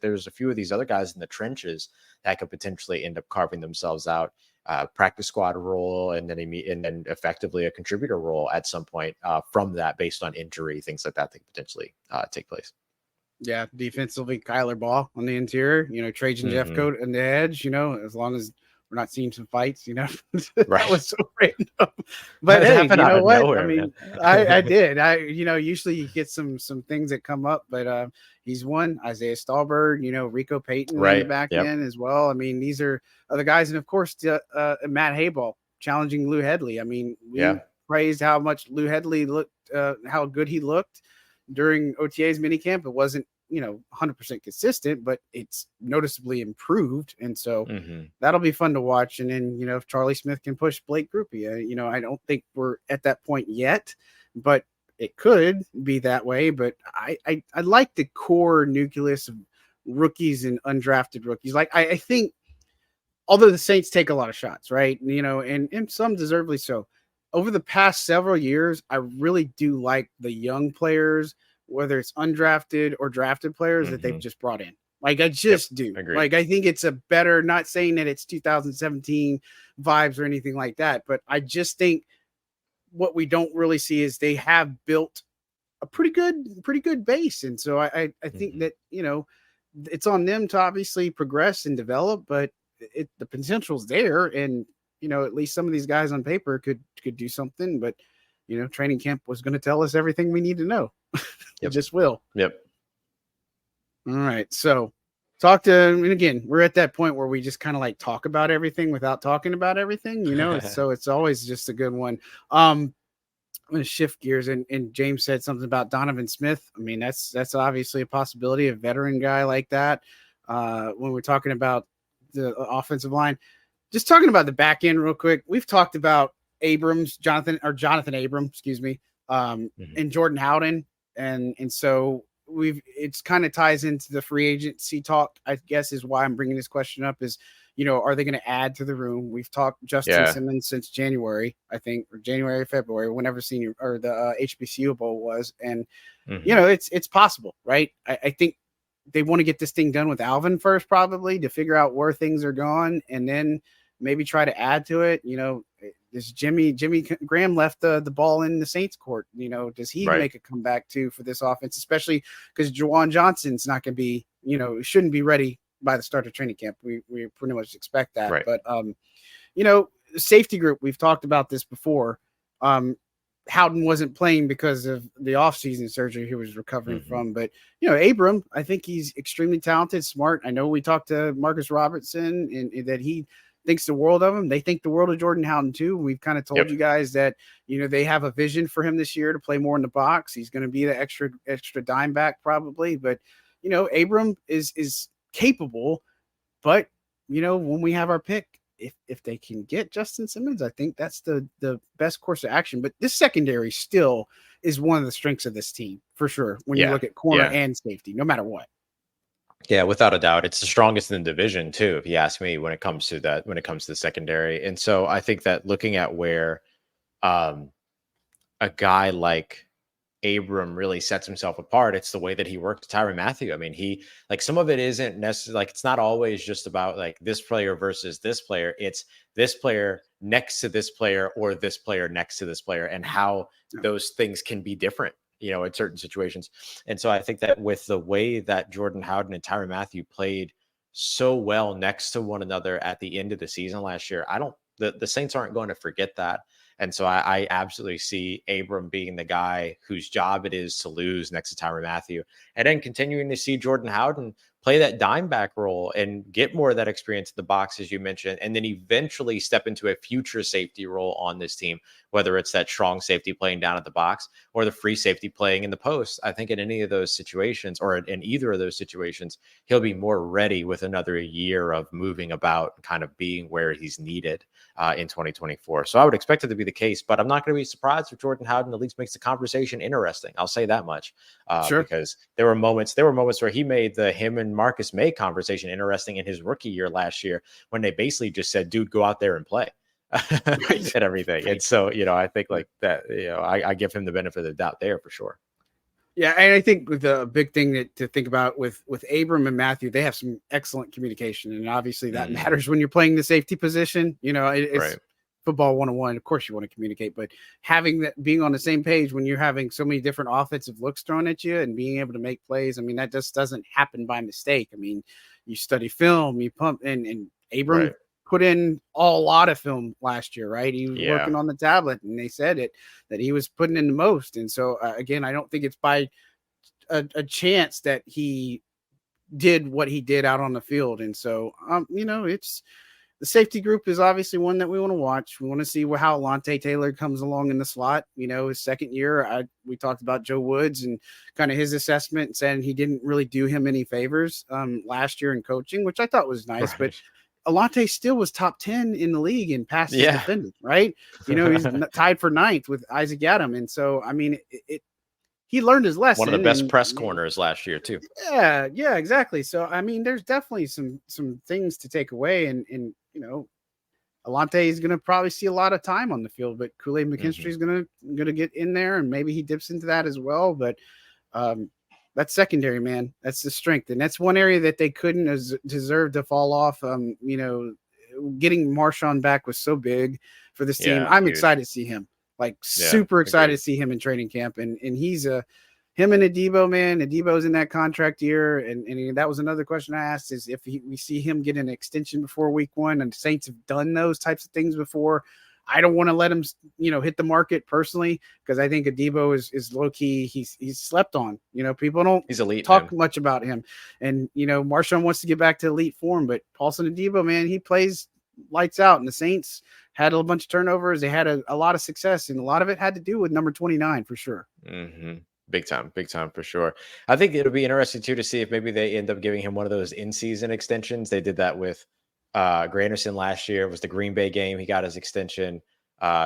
There's a few of these other guys in the trenches that could potentially end up carving themselves out, practice squad role, and then effectively a contributor role at some point from that, based on injury, things like that could potentially take place. Yeah, defensively, Kyler Ball on the interior, Trajan Jeffcoat on the edge, as long as we're not seeing some fights, that was so random. But hey, you know what? Nowhere, I mean, I did. Usually you get some things that come up, but he's one. Isaiah Stallberg, Rico Payton in the back end as well. I mean, these are other guys, and of course, Matt Hayball challenging Lou Hedley. I mean, we praised how much Lou Hedley looked, how good he looked during OTA's minicamp. It wasn't 100% consistent, but it's noticeably improved. And so that'll be fun to watch. And then, if Charlie Smith can push Blake Grupe, I don't think we're at that point yet, but it could be that way. But I like the core nucleus of rookies and undrafted rookies. Like, I think, although the Saints take a lot of shots, right? And some deservedly so. Over the past several years, I really do like the young players, whether it's undrafted or drafted players that they've just brought in. Like, I just do. Agreed. Like, I think it's a better, not saying that it's 2017 vibes or anything like that, but I just think what we don't really see is they have built a pretty good base. And so I think that, it's on them to obviously progress and develop, but the potential's there. And, at least some of these guys on paper could do something, but training camp was going to tell us everything we need to know. It just will. Yep. All right. So and again, we're at that point where we just kind of like talk about everything without talking about everything, so it's always just a good one. I'm going to shift gears, and James said something about Donovan Smith. I mean, that's obviously a possibility, a veteran guy like that. When we're talking about the offensive line, just talking about the back end real quick. We've talked about Jonathan Abram, excuse me, and Jordan Howden. And so it's kind of ties into the free agency talk, I guess, is why I'm bringing this question up is, are they going to add to the room? We've talked Justin Simmons since January, I think, or January, February, whenever the HBCU Bowl was. And, it's possible, right? I think they want to get this thing done with Alvin first, probably, to figure out where things are going, and then maybe try to add to it. Does Jimmy Graham left the ball in the Saints court? Does he make a comeback too for this offense, especially because Juwan Johnson's not going to be, shouldn't be ready by the start of training camp. We pretty much expect that. Right. But, safety group, we've talked about this before. Howden wasn't playing because of the offseason surgery he was recovering from. But, Abram, I think he's extremely talented, smart. I know we talked to Marcus Robertson and that he thinks the world of him. They think the world of Jordan Howden too. We've kind of told you guys that, they have a vision for him this year to play more in the box. He's going to be the extra dime back probably. But, Abram is capable. But, when we have our pick, if they can get Justin Simmons, I think that's the best course of action. But this secondary still is one of the strengths of this team for sure. When you look at corner and safety, no matter what. Yeah, without a doubt, it's the strongest in the division too, if you ask me. When it comes to that, when it comes to the secondary, and so I think that looking at where a guy like Abram really sets himself apart, it's the way that he worked with Tyrann Mathieu. I mean, he like some of it isn't necessarily like it's not always just about like this player versus this player. It's this player next to this player or this player next to this player, and how those things can be different, in certain situations. And so I think that with the way that Jordan Howden and Tyrann Mathieu played so well next to one another at the end of the season last year, the Saints aren't going to forget that. And so I absolutely see Abram being the guy whose job it is to lose next to Tyrann Mathieu, and then continuing to see Jordan Howden play that dime back role and get more of that experience in the box, as you mentioned, and then eventually step into a future safety role on this team, whether it's that strong safety playing down at the box or the free safety playing in the post. I think in any of those situations, or in either of those situations, he'll be more ready with another year of moving about, kind of being where he's needed in 2024. So I would expect it to be the case, but I'm not going to be surprised if Jordan Howden at least makes the conversation interesting. I'll say that much, because there were moments where he made him and Marcus May conversation interesting in his rookie year last year, when they basically just said, dude, go out there and play and everything. Right. And so, I think like that, I give him the benefit of the doubt there for sure. Yeah, and I think the big thing to think about with Abram and Mathieu, they have some excellent communication, and obviously that matters when you're playing the safety position. It's right. Football 101. Of course, you want to communicate, but having that, being on the same page when you're having so many different offensive looks thrown at you and being able to make plays, I mean, that just doesn't happen by mistake. I mean, you study film, you pump, and Abram. Right. Put in a lot of film last year, right? He was working on the tablet, and they said that he was putting in the most. And so, again, I don't think it's by a chance that he did what he did out on the field. And so, it's the safety group is obviously one that we want to watch. We want to see how Alontae Taylor comes along in the slot. His second year, we talked about Joe Woods and kind of his assessment, saying he didn't really do him any favors last year in coaching, which I thought was nice, right. But Alontae still was top 10 in the league in passes defended, right? He's tied for 9th with Isaac Yiadom. And so, I mean, he learned his lesson. One of the best press corners last year too. Yeah, exactly. So, I mean, there's definitely some things to take away. And Alontae is going to probably see a lot of time on the field, but Kool-Aid McKinstry is going to get in there, and maybe he dips into that as well. But that's secondary, man. That's the strength. And that's one area that they couldn't deserve to fall off. Getting Marshawn back was so big for this team. I'm excited to see him, super excited to see him in training camp. And he's him and Adebo, man. Adebo's in that contract year. And that was another question I asked, is if we see him get an extension before week 1, and the Saints have done those types of things before. I don't want to let him, hit the market personally, because I think Adebo is low key. He's slept on. People don't talk much about him, and Marshawn wants to get back to elite form, but Paulson Adebo, man, he plays lights out. And the Saints had a bunch of turnovers. They had a lot of success, and a lot of it had to do with number 29 for sure. Mm-hmm. Big time for sure. I think it'll be interesting too to see if maybe they end up giving him one of those in-season extensions. They did that with Granderson last year. It was the Green Bay game. He got his extension.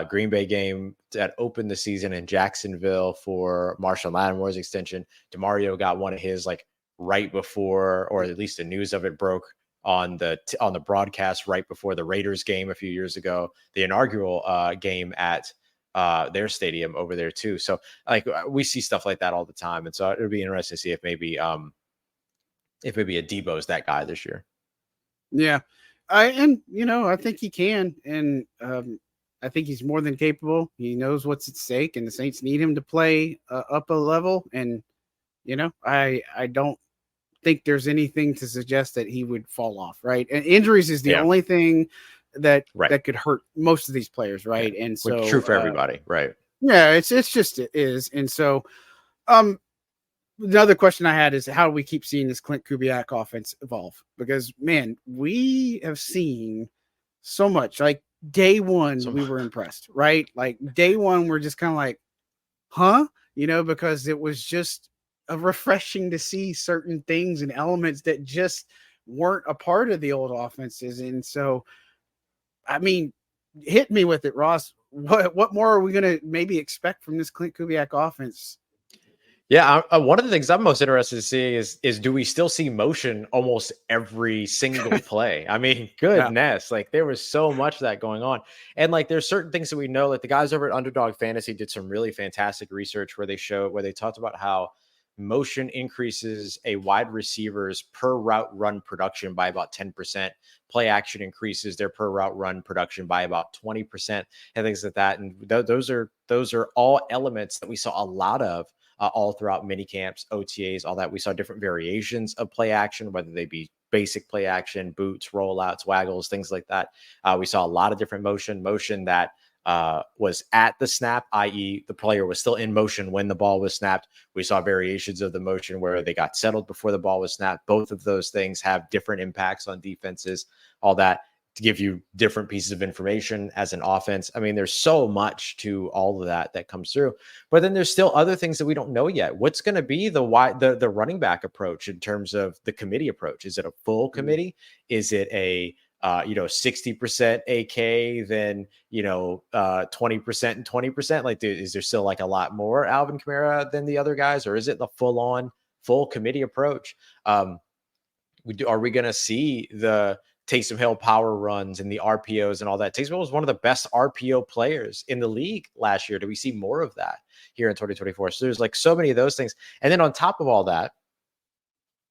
Green Bay game that opened the season in Jacksonville for Marshall Lattimore's extension. DeMario got one of his right before, or at least the news of it broke on the broadcast right before the Raiders game a few years ago, the inaugural game at their stadium over there too. So we see stuff like that all the time. And so it'll be interesting to see if maybe Adebo's that guy this year. Yeah. I think he can. And I think he's more than capable. He knows what's at stake, and the Saints need him to play up a level. And, I don't think there's anything to suggest that he would fall off. Right. And injuries is the only thing that could hurt most of these players. Right. Yeah. And so true for everybody. Right. Yeah. It's just, it is. And so, another question I had is, how do we keep seeing this Clint Kubiak offense evolve? Because, man, we have seen so much. Day one, we were impressed, right? Day one, we're just kind of like, huh? Because it was just refreshing to see certain things and elements that just weren't a part of the old offenses. And so I mean, hit me with it, Ross. What more are we going to maybe expect from this Clint Kubiak offense? Yeah, one of the things I'm most interested to see is do we still see motion almost every single play? I mean, Yeah. goodness, like there was so much of that going on. And like there's certain things that we know, like the guys over at Underdog Fantasy did some really fantastic research where they talked about how motion increases a wide receiver's per route run production by about 10%. Play action increases their per route run production by about 20% and things like that. And those are all elements that we saw a lot of all throughout mini camps, OTAs, all that. We saw different variations of play action, whether they be basic play action, boots, rollouts, waggles, things like that. We saw a lot of different motion that was at the snap, i.e., the player was still in motion when the ball was snapped. We saw variations of the motion where they got settled before the ball was snapped. Both of those things have different impacts on defenses, all that, to give you different pieces of information as an offense. I mean, there's so much to all of that comes through, but then there's still other things that we don't know yet. What's going to be the running back approach in terms of the committee approach? Is it a full committee? Is it a 60% AK, then 20% and 20%? Like, is there still like a lot more Alvin Kamara than the other guys, or is it the full committee approach? Are we going to see the Taysom Hill power runs and the RPOs and all that? Taysom Hill was one of the best RPO players in the league last year. Do we see more of that here in 2024? So there's like so many of those things. And then on top of all that,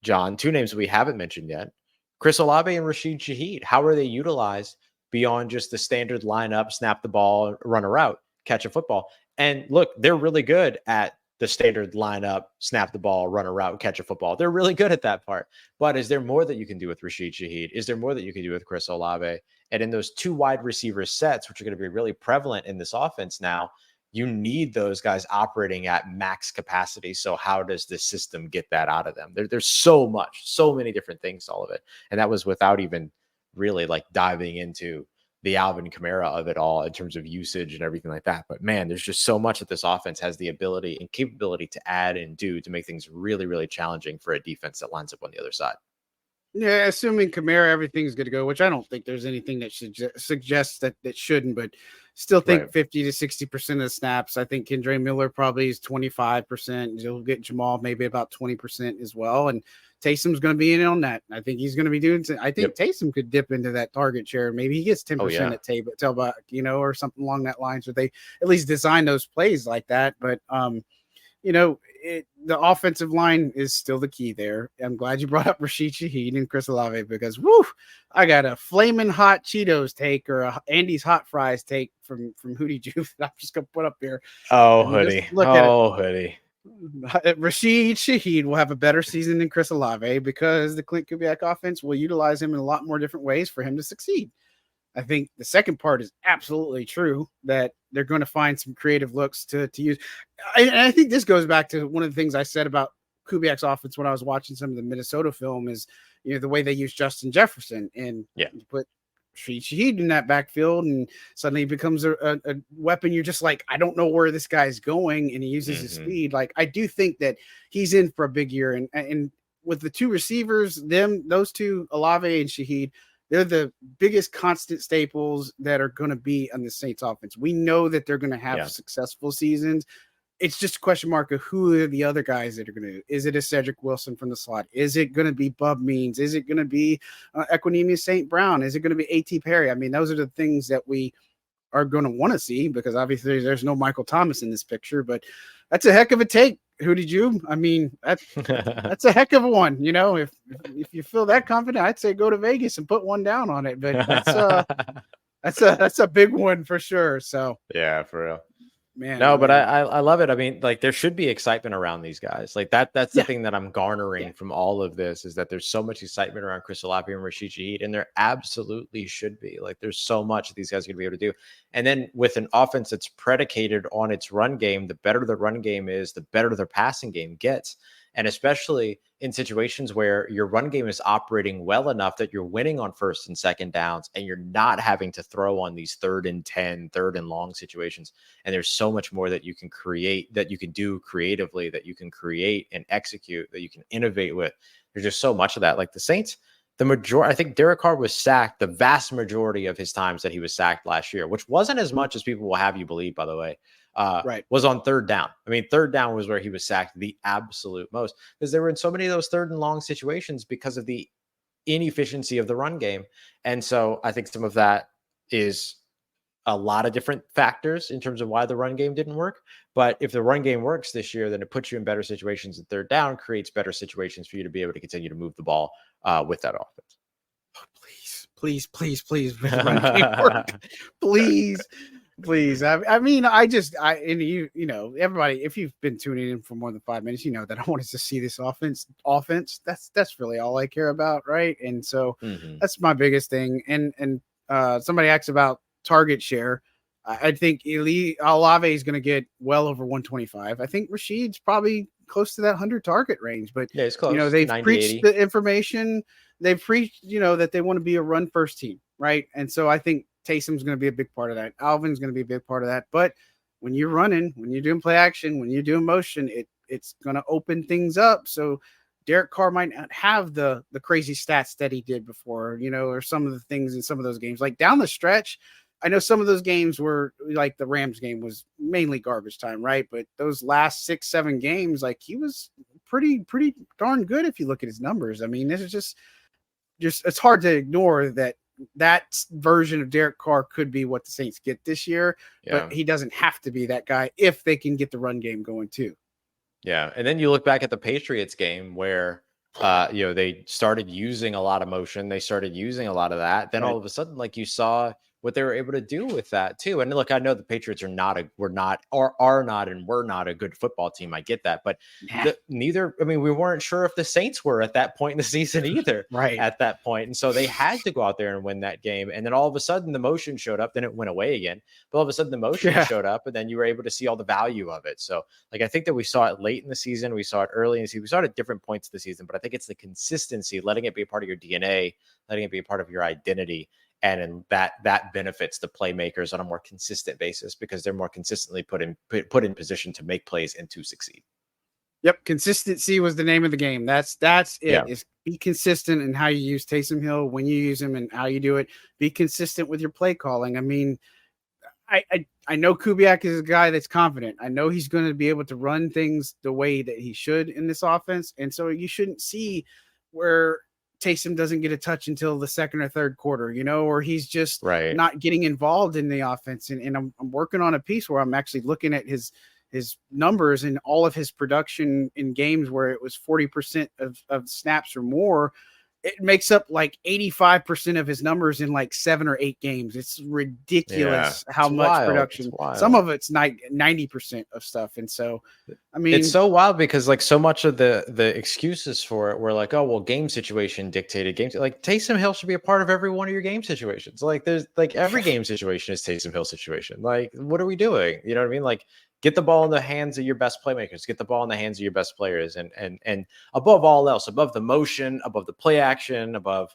John, two names we haven't mentioned yet, Chris Olave and Rashid Shaheed. How are they utilized beyond just the standard lineup, snap the ball, run a route, catch a football? And look, they're really good at the standard lineup, snap the ball, run a route, catch a football. They're really good at that part. But is there more that you can do with Rashid Shaheed? Is there more that you can do with Chris Olave? And in those two wide receiver sets, which are going to be really prevalent in this offense now, you need those guys operating at max capacity. So how does this system get that out of them? There's so many different things to all of it. And that was without even really like diving into the Alvin Kamara of it all in terms of usage and everything like that. But man, there's just so much that this offense has the ability and capability to add and do to make things really, really challenging for a defense that lines up on the other side. Yeah, assuming Kamara, everything's good to go, which I don't think there's anything that suggests that it shouldn't, but still think 50 to 60% of the snaps. I think Kendre Miller probably is 25%. You'll get Jamal maybe about 20% as well. And Taysom's going to be in on that. I think he's going to be doing. I think Taysom could dip into that target share. Maybe he gets 10% at tailback, or something along that line. So they at least design those plays like that. But the offensive line is still the key there. I'm glad you brought up Rashid Shaheed and Chris Olave because, I got a flaming hot Cheetos take or a Andy's hot fries take from Hootie Juice that I'm just going to put up here. Oh, Hoodie. Hoodie. Rashid Shaheed will have a better season than Chris Olave because the Clint Kubiak offense will utilize him in a lot more different ways for him to succeed. I think the second part is absolutely true that they're going to find some creative looks to use. And I think this goes back to one of the things I said about Kubiak's offense when I was watching some of the Minnesota film is, the way they use Justin Jefferson and you put Shaheed in that backfield and suddenly he becomes a weapon. You're just like, I don't know where this guy's going. And he uses his speed. Like, I do think that he's in for a big year. And with the two receivers, those two, Olave and Shaheed, they're the biggest constant staples that are going to be on the Saints offense. We know that they're going to have successful seasons. It's just a question mark of who are the other guys that are going to do. Is it a Cedric Wilson from the slot? Is it going to be Bub Means? Is it going to be Equanimeous St. Brown? Is it going to be A.T. Perry? I mean, those are the things that we are going to want to see because obviously there's no Michael Thomas in this picture, but that's a heck of a take. Who did you? I mean, that's a heck of a one. If you feel that confident, I'd say go to Vegas and put one down on it. But that's a big one for sure. So yeah, for real. Man, no, but I love it. I mean, like there should be excitement around these guys. Like that's the thing that I'm garnering from all of this is that there's so much excitement around Chris Olave and Rashid Shaheed, and there absolutely should be. Like there's so much that these guys are going to be able to do. And then with an offense that's predicated on its run game, the better the run game is, the better their passing game gets. And especially in situations where your run game is operating well enough that you're winning on first and second downs and you're not having to throw on these 3rd and 10, 3rd and long situations. And there's so much more that you can create, that you can do creatively, that you can create and execute, that you can innovate with. There's just so much of that. Like the Saints I think Derek Carr was sacked the vast majority of his times that he was sacked last year, which wasn't as much as people will have you believe, by the way, Right. was on third down. I mean, third down was where he was sacked the absolute most, because they were in so many of those third and long situations because of the inefficiency of the run game. And so I think some of that is a lot of different factors in terms of why the run game didn't work. But if the run game works this year, then it puts you in better situations at third down, creates better situations for you to be able to continue to move the ball with that offense. Oh, please, make the run game work. Please. And you know, everybody, if you've been tuning in for more than 5 minutes, you know that I wanted to see this offense. That's really all I care about, right? And so that's my biggest thing. And somebody asked about target share. I think Olave is going to get well over 125. I think Rashid's probably close to that 100 target range. But yeah, it's close. You know, they've 90, preached 80. the information. They've preached, you know, that they want to be a run first team, right? And so I think Taysom's going to be a big part of that. Alvin's going to be a big part of that. But when you're running, when you're doing play action, when you're doing motion, it's going to open things up. So Derek Carr might not have the crazy stats that he did before, you know, or some of the things in some of those games. Like down the stretch, I know some of those games were like the Rams game was mainly garbage time, right? But those last 6-7 games, like he was pretty darn good if you look at his numbers. I mean, this is just it's hard to ignore that version of Derek Carr could be what the Saints get this year, but he doesn't have to be that guy if they can get the run game going too. Yeah. And then you look back at the Patriots game where, you know, they started using a lot of motion. They started using a lot of that. Then all of a sudden, like you saw what they were able to do with that too. And look, I know the Patriots were not a good football team. I get that, but we weren't sure if the Saints were at that point in the season either, at that point. And so they had to go out there and win that game. And then all of a sudden the motion showed up, then it went away again, but all of a sudden the motion showed up and then you were able to see all the value of it. So like, I think that we saw it late in the season. We saw it early in the season. We saw it at different points of the season, but I think it's the consistency, letting it be a part of your DNA, letting it be a part of your identity. And that benefits the playmakers on a more consistent basis because they're more consistently put in position to make plays and to succeed. Yep, consistency was the name of the game. That's it. Yeah. Is be consistent in how you use Taysom Hill, when you use him, and how you do it. Be consistent with your play calling. I mean, I know Kubiak is a guy that's confident. I know he's going to be able to run things the way that he should in this offense, and so you shouldn't see where Taysom doesn't get a touch until the second or third quarter, you know, or he's just not getting involved in the offense. And I'm working on a piece where I'm actually looking at his numbers and all of his production in games where it was 40% of snaps or more. It makes up like 85% of his numbers in like 7 or 8 games. It's ridiculous how much production. Some of it's 90% of stuff. And so, I mean, it's so wild because like so much of the excuses for it were like, oh, well, game situation dictated games. Like Taysom Hill should be a part of every one of your game situations. Like there's like every game situation is Taysom Hill situation. Like, what are we doing? You know what I mean? Like, get the ball in the hands of your best playmakers, get the ball in the hands of your best players. And above all else, above the motion, above the play action, above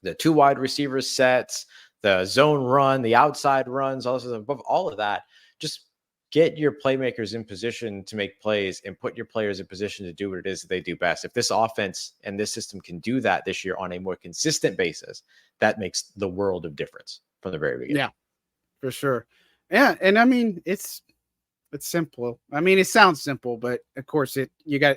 the 2 wide receivers sets, the zone run, the outside runs, also above all of that, just get your playmakers in position to make plays and put your players in position to do what it is that they do best. If this offense and this system can do that this year on a more consistent basis, that makes the world of difference from the very beginning. Yeah, for sure. Yeah. And I mean, it's simple. I mean, it sounds simple, but of course it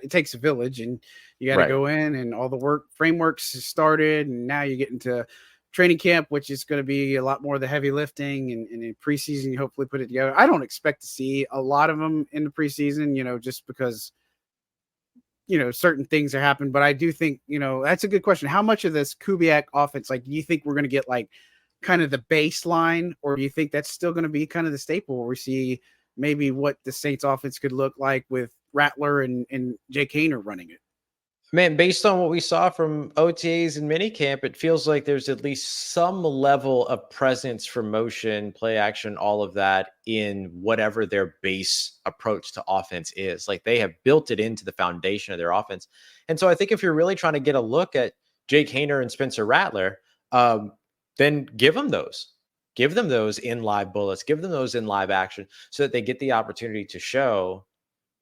takes a village, and you got to go in, and all the frameworks started. And now you get into training camp, which is going to be a lot more of the heavy lifting, and in preseason, you hopefully put it together. I don't expect to see a lot of them in the preseason, you know, just because, you know, certain things are happening. But I do think, you know, that's a good question. How much of this Kubiak offense, like, do you think we're going to get like kind of the baseline, or do you think that's still going to be kind of the staple where we see maybe what the Saints offense could look like with Rattler and Jake Haener running it? Man, based on what we saw from OTAs and minicamp, it feels like there's at least some level of presence for motion, play action, all of that in whatever their base approach to offense is. Like they have built it into the foundation of their offense. And so I think if you're really trying to get a look at Jake Haener and Spencer Rattler, then give them those. Give them those in live bullets, give them those in live action so that they get the opportunity to show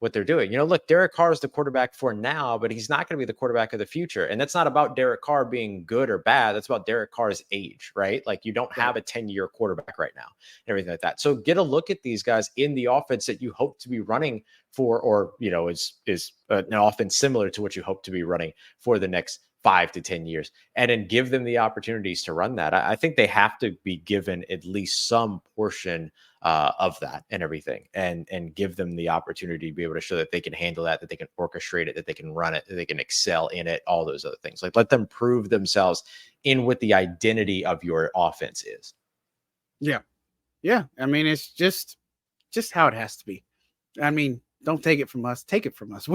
what they're doing. Look, Derek Carr is the quarterback for now, but he's not going to be the quarterback of the future. And that's not about Derek Carr being good or bad. That's about Derek Carr's age, right? Like, you don't have a 10-year quarterback right now and everything like that. So get a look at these guys in the offense that you hope to be running for, or, is an offense similar to what you hope to be running for the next 5 to 10 years, and then give them the opportunities to run that. I think they have to be given at least some portion of that and everything, and give them the opportunity to be able to show that they can handle that they can orchestrate it, that they can run it, that they can excel in it, all those other things. Like, let them prove themselves in what the identity of your offense is. Yeah. I mean, it's just how it has to be. I mean, don't take it from us. Take it from us.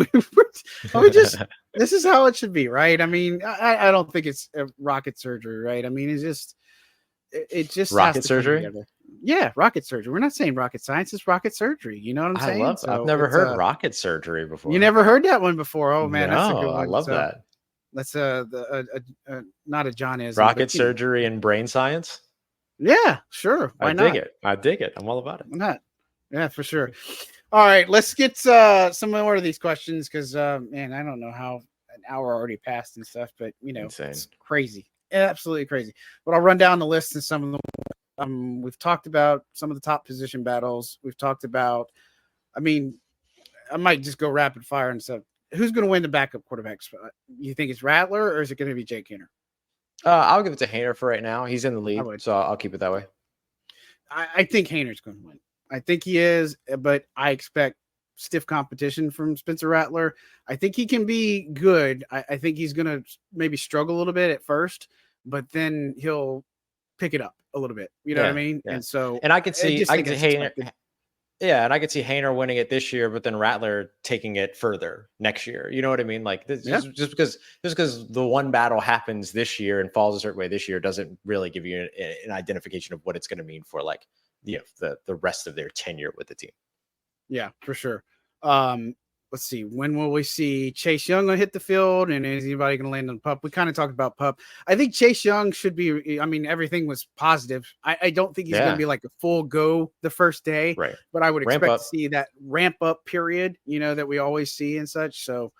This is how it should be, right? I mean, I don't think it's rocket surgery, right? I mean, it just rocket surgery. Yeah, rocket surgery. We're not saying rocket science. It's rocket surgery. You know what I'm saying? I've never heard rocket surgery before. You never heard that one before? Oh man, no, that's a good one. I love that. That's not a John-ism. Rocket surgery and brain science. Yeah, sure. Why not? I dig it. I'm all about it. Why not? Yeah, for sure. All right, let's get some more of these questions, because man, I don't know how an hour already passed and stuff, but Insane. It's crazy, absolutely crazy. But I'll run down the list and some of them. We've talked about some of the top position battles. We've talked about, I mean, I might just go rapid fire and stuff. Who's going to win the backup quarterback spot? You think it's Rattler, or is it going to be Jake Haener? I'll give it to Haener for right now. He's in the lead, so I'll keep it that way. I think Haener's going to win. I think he is, but I expect stiff competition from Spencer Rattler. I think he can be good. I think he's going to maybe struggle a little bit at first, but then he'll pick it up a little bit. You know what I mean? Yeah. And I could see Haener. Yeah, and I could see Haener winning it this year, but then Rattler taking it further next year. You know what I mean? Like, just because the one battle happens this year and falls a certain way this year doesn't really give you an identification of what it's going to mean for, like, the rest of their tenure with the team. Yeah, for sure. Let's see. When will we see Chase Young hit the field, and is anybody going to land on Pup? We kind of talked about Pup. I think Chase Young should be. I mean, everything was positive. I don't think he's going to be like a full go the first day, right? But I would expect to see that ramp up period, that we always see and such. So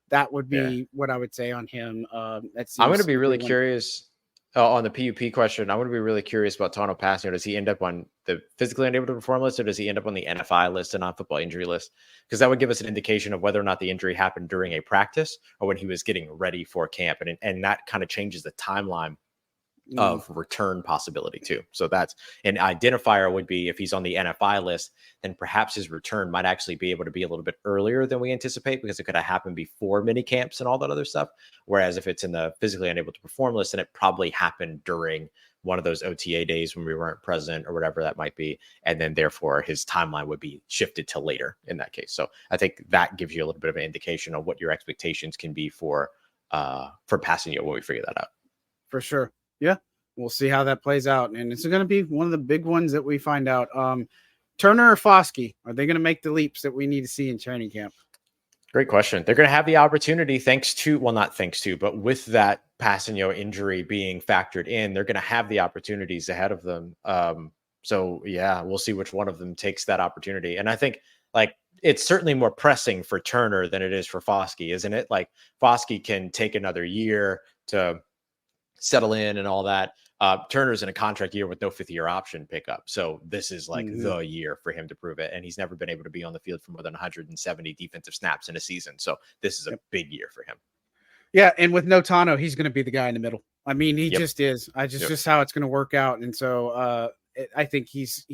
that would be what I would say on him. I'm going to be really curious. On the PUP question, I want to be really curious about Tano Passanio. Does he end up on the physically unable to perform list, or does he end up on the NFI list and non-football injury list? Because that would give us an indication of whether or not the injury happened during a practice or when he was getting ready for camp. And that kind of changes the timeline of return possibility too. So that's an identifier. Would be if he's on the NFI list, then perhaps his return might actually be able to be a little bit earlier than we anticipate, because it could have happened before mini camps and all that other stuff. Whereas if it's in the physically unable to perform list, then it probably happened during one of those OTA days when we weren't present or whatever that might be. And then therefore his timeline would be shifted to later in that case. So I think that gives you a little bit of an indication of what your expectations can be for Passanio when we figure that out. For sure. Yeah, we'll see how that plays out. And it's going to be one of the big ones that we find out. Turner or Foskey, are they going to make the leaps that we need to see in training camp? Great question. They're going to have the opportunity but with that Passanio injury being factored in, they're going to have the opportunities ahead of them. So yeah, we'll see which one of them takes that opportunity. And I think, like, it's certainly more pressing for Turner than it is for Foskey, isn't it? Like, Foskey can take another year to settle in and all that. Turner's in a contract year with no fifth-year option pickup. So this is like the year for him to prove it. And he's never been able to be on the field for more than 170 defensive snaps in a season. So this is a big year for him. Yeah. And with no Tano, he's going to be the guy in the middle. I mean, he just is. Just how it's going to work out. And so I think he's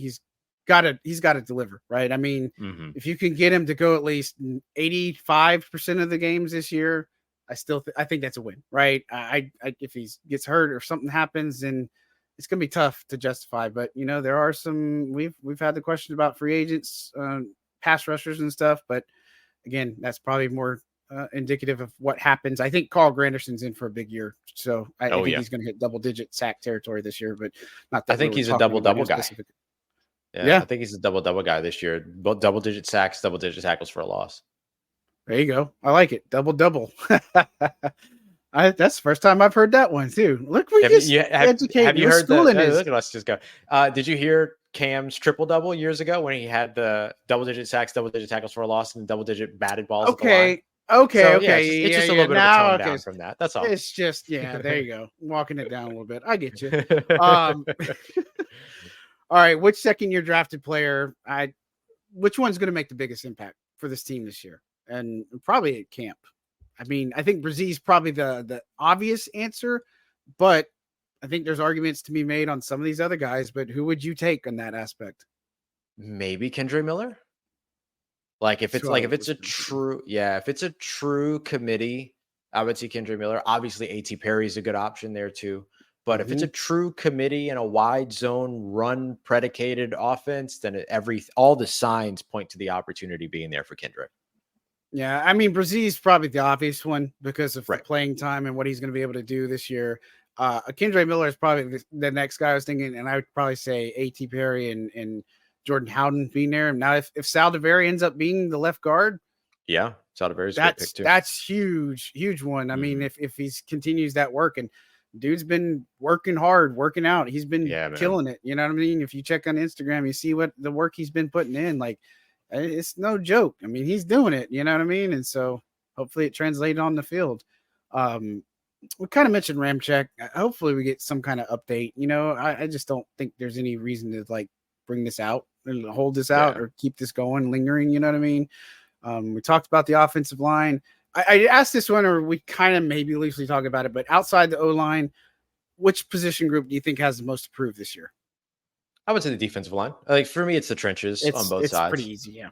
got to deliver, right? I mean, if you can get him to go at least 85% of the games this year, I think that's a win, right? If he gets hurt or something happens, then it's going to be tough to justify. But there are some. We've had the question about free agents, pass rushers and stuff. But again, that's probably more indicative of what happens. I think Carl Granderson's in for a big year, so I think he's going to hit double-digit sack territory this year. But not that I think he's a double-double guy. Yeah, I think he's a double-double guy this year. Both double-digit sacks, double-digit tackles for a loss. There you go. I like it. Double. That's the first time I've heard that one too. Look, have you heard school in this. Look at us just go. Did you hear Cam's triple-double years ago when he had the double-digit sacks, double-digit tackles for a loss, and double-digit batted balls at the line. Okay. Yeah, it's just a little bit of a tone down from that. That's all. It's just, there you go. Walking it down a little bit. I get you. All right. Which second-year drafted player, which one's going to make the biggest impact for this team this year? And probably at camp. I mean, I think Brzez's probably the obvious answer, but I think there's arguments to be made on some of these other guys. But who would you take on that aspect? Maybe Kendre Miller. Like if it's a true committee, I would see Kendre Miller. Obviously, A.T. Perry is a good option there too. But if it's a true committee and a wide zone run predicated offense, then all the signs point to the opportunity being there for Kendre. Yeah, I mean, Brzez's probably the obvious one because of the playing time and what he's going to be able to do this year. Kendre Miller is probably the next guy I was thinking, and I would probably say A.T. Perry and Jordan Howden being there. Now, if Saldivari ends up being the left guard, Saldivari's a good pick too. That's huge one. I mean, if he continues that work, and dude's been working hard, working out, he's been killing it. You know what I mean? If you check on Instagram, you see what the work he's been putting in. Like, it's no joke. I mean, he's doing it. You know what I mean? And so hopefully it translated on the field. We kind of mentioned Ramczyk. Hopefully we get some kind of update. You know, I just don't think there's any reason to like bring this out and hold this out or keep this going, lingering. You know what I mean? We talked about the offensive line. I asked this one, or we kind of maybe loosely talk about it, but outside the O-line, which position group do you think has the most to prove this year? I would say the defensive line. Like for me, it's the trenches on both sides. It's pretty easy.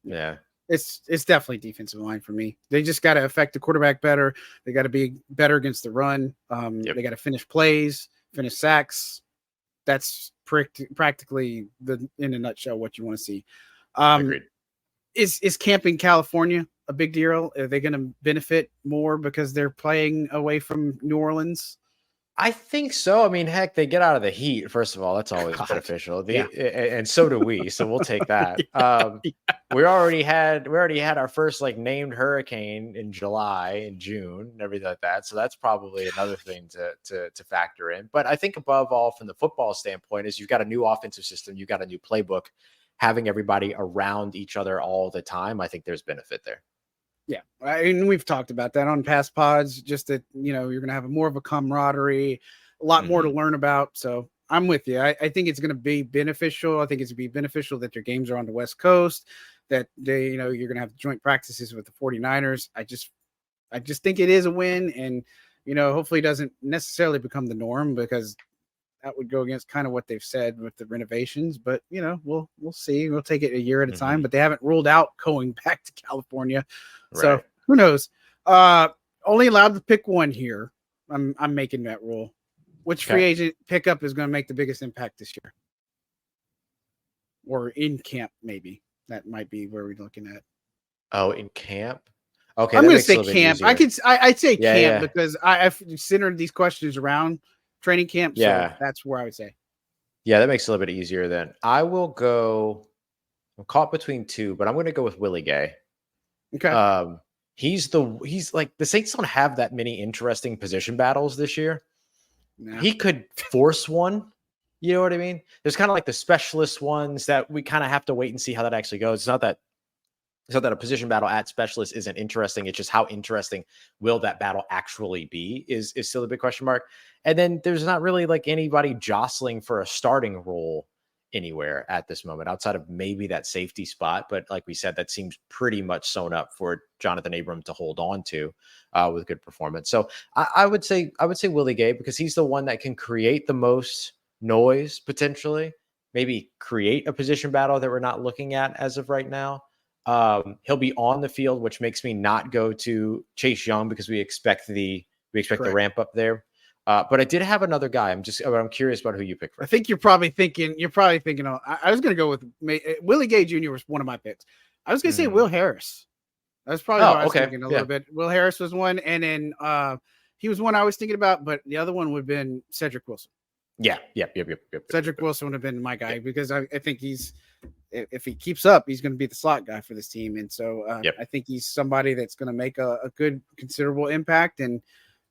Yeah. It's definitely defensive line for me. They just got to affect the quarterback better. They got to be better against the run. They got to finish plays, finish sacks. That's practically in a nutshell what you want to see. Agreed. Is camp in California a big deal? Are they going to benefit more because they're playing away from New Orleans? I think so. I mean, heck, they get out of the heat. First of all, that's always beneficial. And so do we. So we'll take that. We already had our first like named hurricane in July and June and everything like that. So that's probably another thing to factor in. But I think above all, from the football standpoint, is you've got a new offensive system, you've got a new playbook. Having everybody around each other all the time, I think there's benefit there. Yeah, and we've talked about that on past pods, just that, you know, you're going to have more of a camaraderie, a lot more to learn about. So I'm with you. I think it's going to be beneficial. I think it's going to be beneficial that their games are on the West Coast, that they, you know, you're going to have joint practices with the 49ers. I just think it is a win, and, you know, hopefully it doesn't necessarily become the norm, because that would go against kind of what they've said with the renovations. But, you know, we'll see. We'll take it a year at a time, but they haven't ruled out going back to California. So who knows? Only allowed to pick one here. I'm making that rule. Which free agent pickup is going to make the biggest impact this year? Or in camp, maybe. That might be where we're looking at. Oh, in camp? Okay. I'm going to say camp. I'd say camp because I've centered these questions around training camp. So that's where I would say. Yeah, that makes it a little bit easier then. I will go. I'm caught between two, but I'm going to go with Willie Gay. Okay. He's like, the Saints don't have that many interesting position battles this year. No. He could force one. You know what I mean? There's kind of like the specialist ones that we kind of have to wait and see how that actually goes. It's not that a position battle at specialist isn't interesting. It's just how interesting will that battle actually be is still a big question mark. And then there's not really like anybody jostling for a starting role anywhere at this moment outside of maybe that safety spot. But like we said, that seems pretty much sewn up for Jonathan Abram to hold on to with good performance. So I would say Willie Gay, because he's the one that can create the most noise potentially, maybe create a position battle that we're not looking at as of right now. He'll be on the field, which makes me not go to Chase Young because we expect the ramp up there. But I did have another guy. I'm curious about who you picked first. I think you're probably thinking. I was going to go with Willie Gay Jr. was one of my picks. I was going to say Will Harris. That's probably what I was thinking a little bit. Will Harris was one, and then he was one I was thinking about, but the other one would have been Cedric Wilson. Yep. Cedric Wilson would have been my guy because I think if he keeps up, he's going to be the slot guy for this team. And so I think he's somebody that's going to make a good, considerable impact. And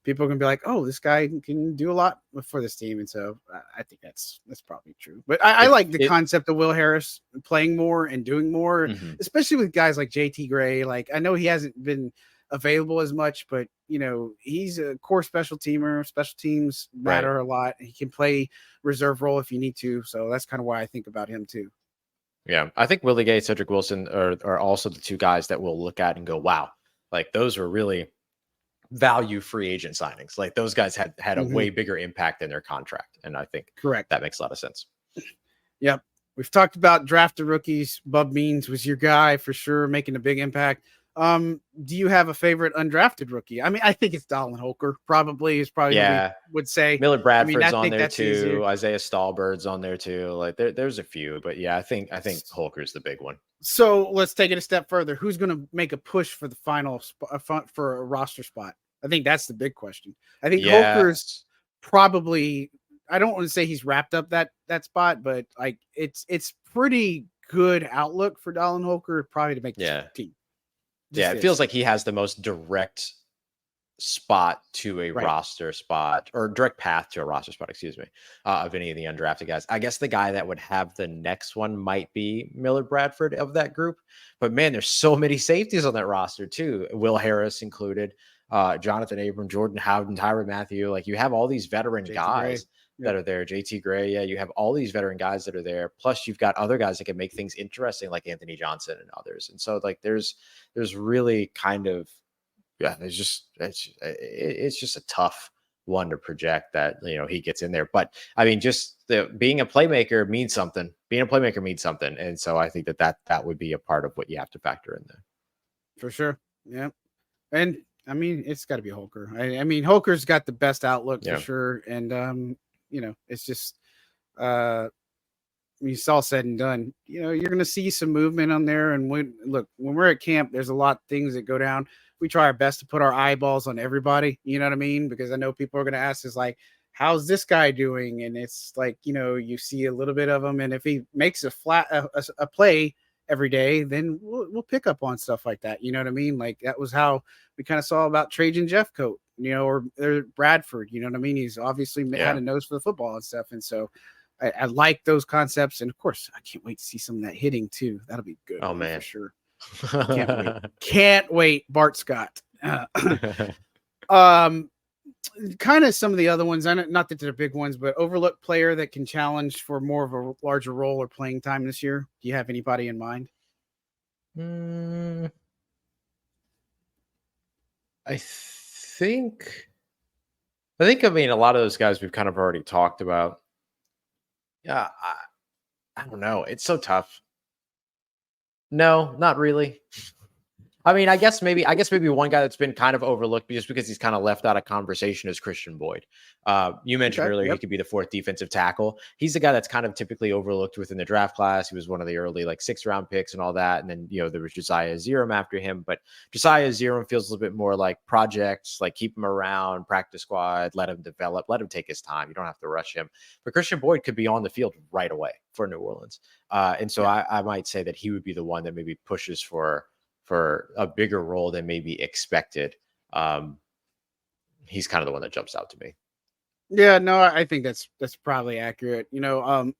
people are gonna be like, "Oh, this guy can do a lot for this team," and so I think that's probably true. But I like the concept of Will Harris playing more and doing more, especially with guys like JT Gray. Like, I know he hasn't been available as much, but he's a core special teamer. Special teams matter a lot. He can play reserve role if you need to, so that's kind of why I think about him too. Yeah, I think Willie Gay, Cedric Wilson are also the two guys that we'll look at and go, wow, like those were really value free agent signings. Like those guys had a way bigger impact in their contract. And I think that makes a lot of sense. Yep. We've talked about drafted rookies. Bub Means was your guy for sure, making a big impact. Do you have a favorite undrafted rookie? I mean, I think it's Dallin Holker. Probably what we would say. Miller Bradford's on there too. Easier. Isaiah Stallbird's on there too. Like there's a few, but yeah, I think Holker's the big one. So let's take it a step further. Who's going to make a push for the final for a roster spot? I think that's the big question. I think Holker's probably, I don't want to say he's wrapped up that spot, but like it's pretty good outlook for Dallin Holker probably to make the team. It feels like he has the most direct spot to a roster spot, or direct path to a roster spot, of any of the undrafted guys. I guess the guy that would have the next one might be Miller Bradford of that group, but man, there's so many safeties on that roster too. Will Harris included, Jonathan Abram, Jordan Howden, Tyrann Mathieu. Like you have all these veteran guys that are there. JT Gray. Yeah. You have all these veteran guys that are there. Plus you've got other guys that can make things interesting like Anthony Johnson and others. And so like, there's really kind of, it's just a tough one to project that, he gets in there. But I mean, just being a playmaker means something. And so I think that would be a part of what you have to factor in there. For sure. Yeah. And I mean, it's got to be Holker. I mean, Holker's got the best outlook for sure. And, it's just, when it's all said and done, you're going to see some movement on there. And when we're at camp, there's a lot of things that go down. We try our best to put our eyeballs on everybody. You know what I mean? Because I know people are going to ask us like, how's this guy doing? And it's like, you see a little bit of him. And if he makes a play every day, then we'll pick up on stuff like that. You know what I mean? Like that was how we kind of saw about Trajan Jeffcoat, or Bradford, you know what I mean? He's obviously had a nose for the football and stuff. And so I like those concepts. And of course, I can't wait to see some of that hitting too. That'll be good. Oh man, for sure. Can't wait. Bart Scott. Kind of some of the other ones, not that they're big ones, but overlooked player that can challenge for more of a larger role or playing time this year. Do you have anybody in mind? I mean, a lot of those guys we've kind of already talked about. Yeah, I don't know. It's so tough. No, not really. I mean, I guess maybe one guy that's been kind of overlooked just because he's kind of left out of conversation is Christian Boyd. You mentioned earlier he could be the fourth defensive tackle. He's the guy that's kind of typically overlooked within the draft class. He was one of the early 6th round picks and all that. And then, there was Josiah Zerum after him, but Josiah Zerum feels a little bit more like projects, like keep him around, practice squad, let him develop, let him take his time. You don't have to rush him. But Christian Boyd could be on the field right away for New Orleans. And so I might say that he would be the one that maybe pushes for a bigger role than maybe expected. He's kind of the one that jumps out to me. Yeah, no, I think that's probably accurate. I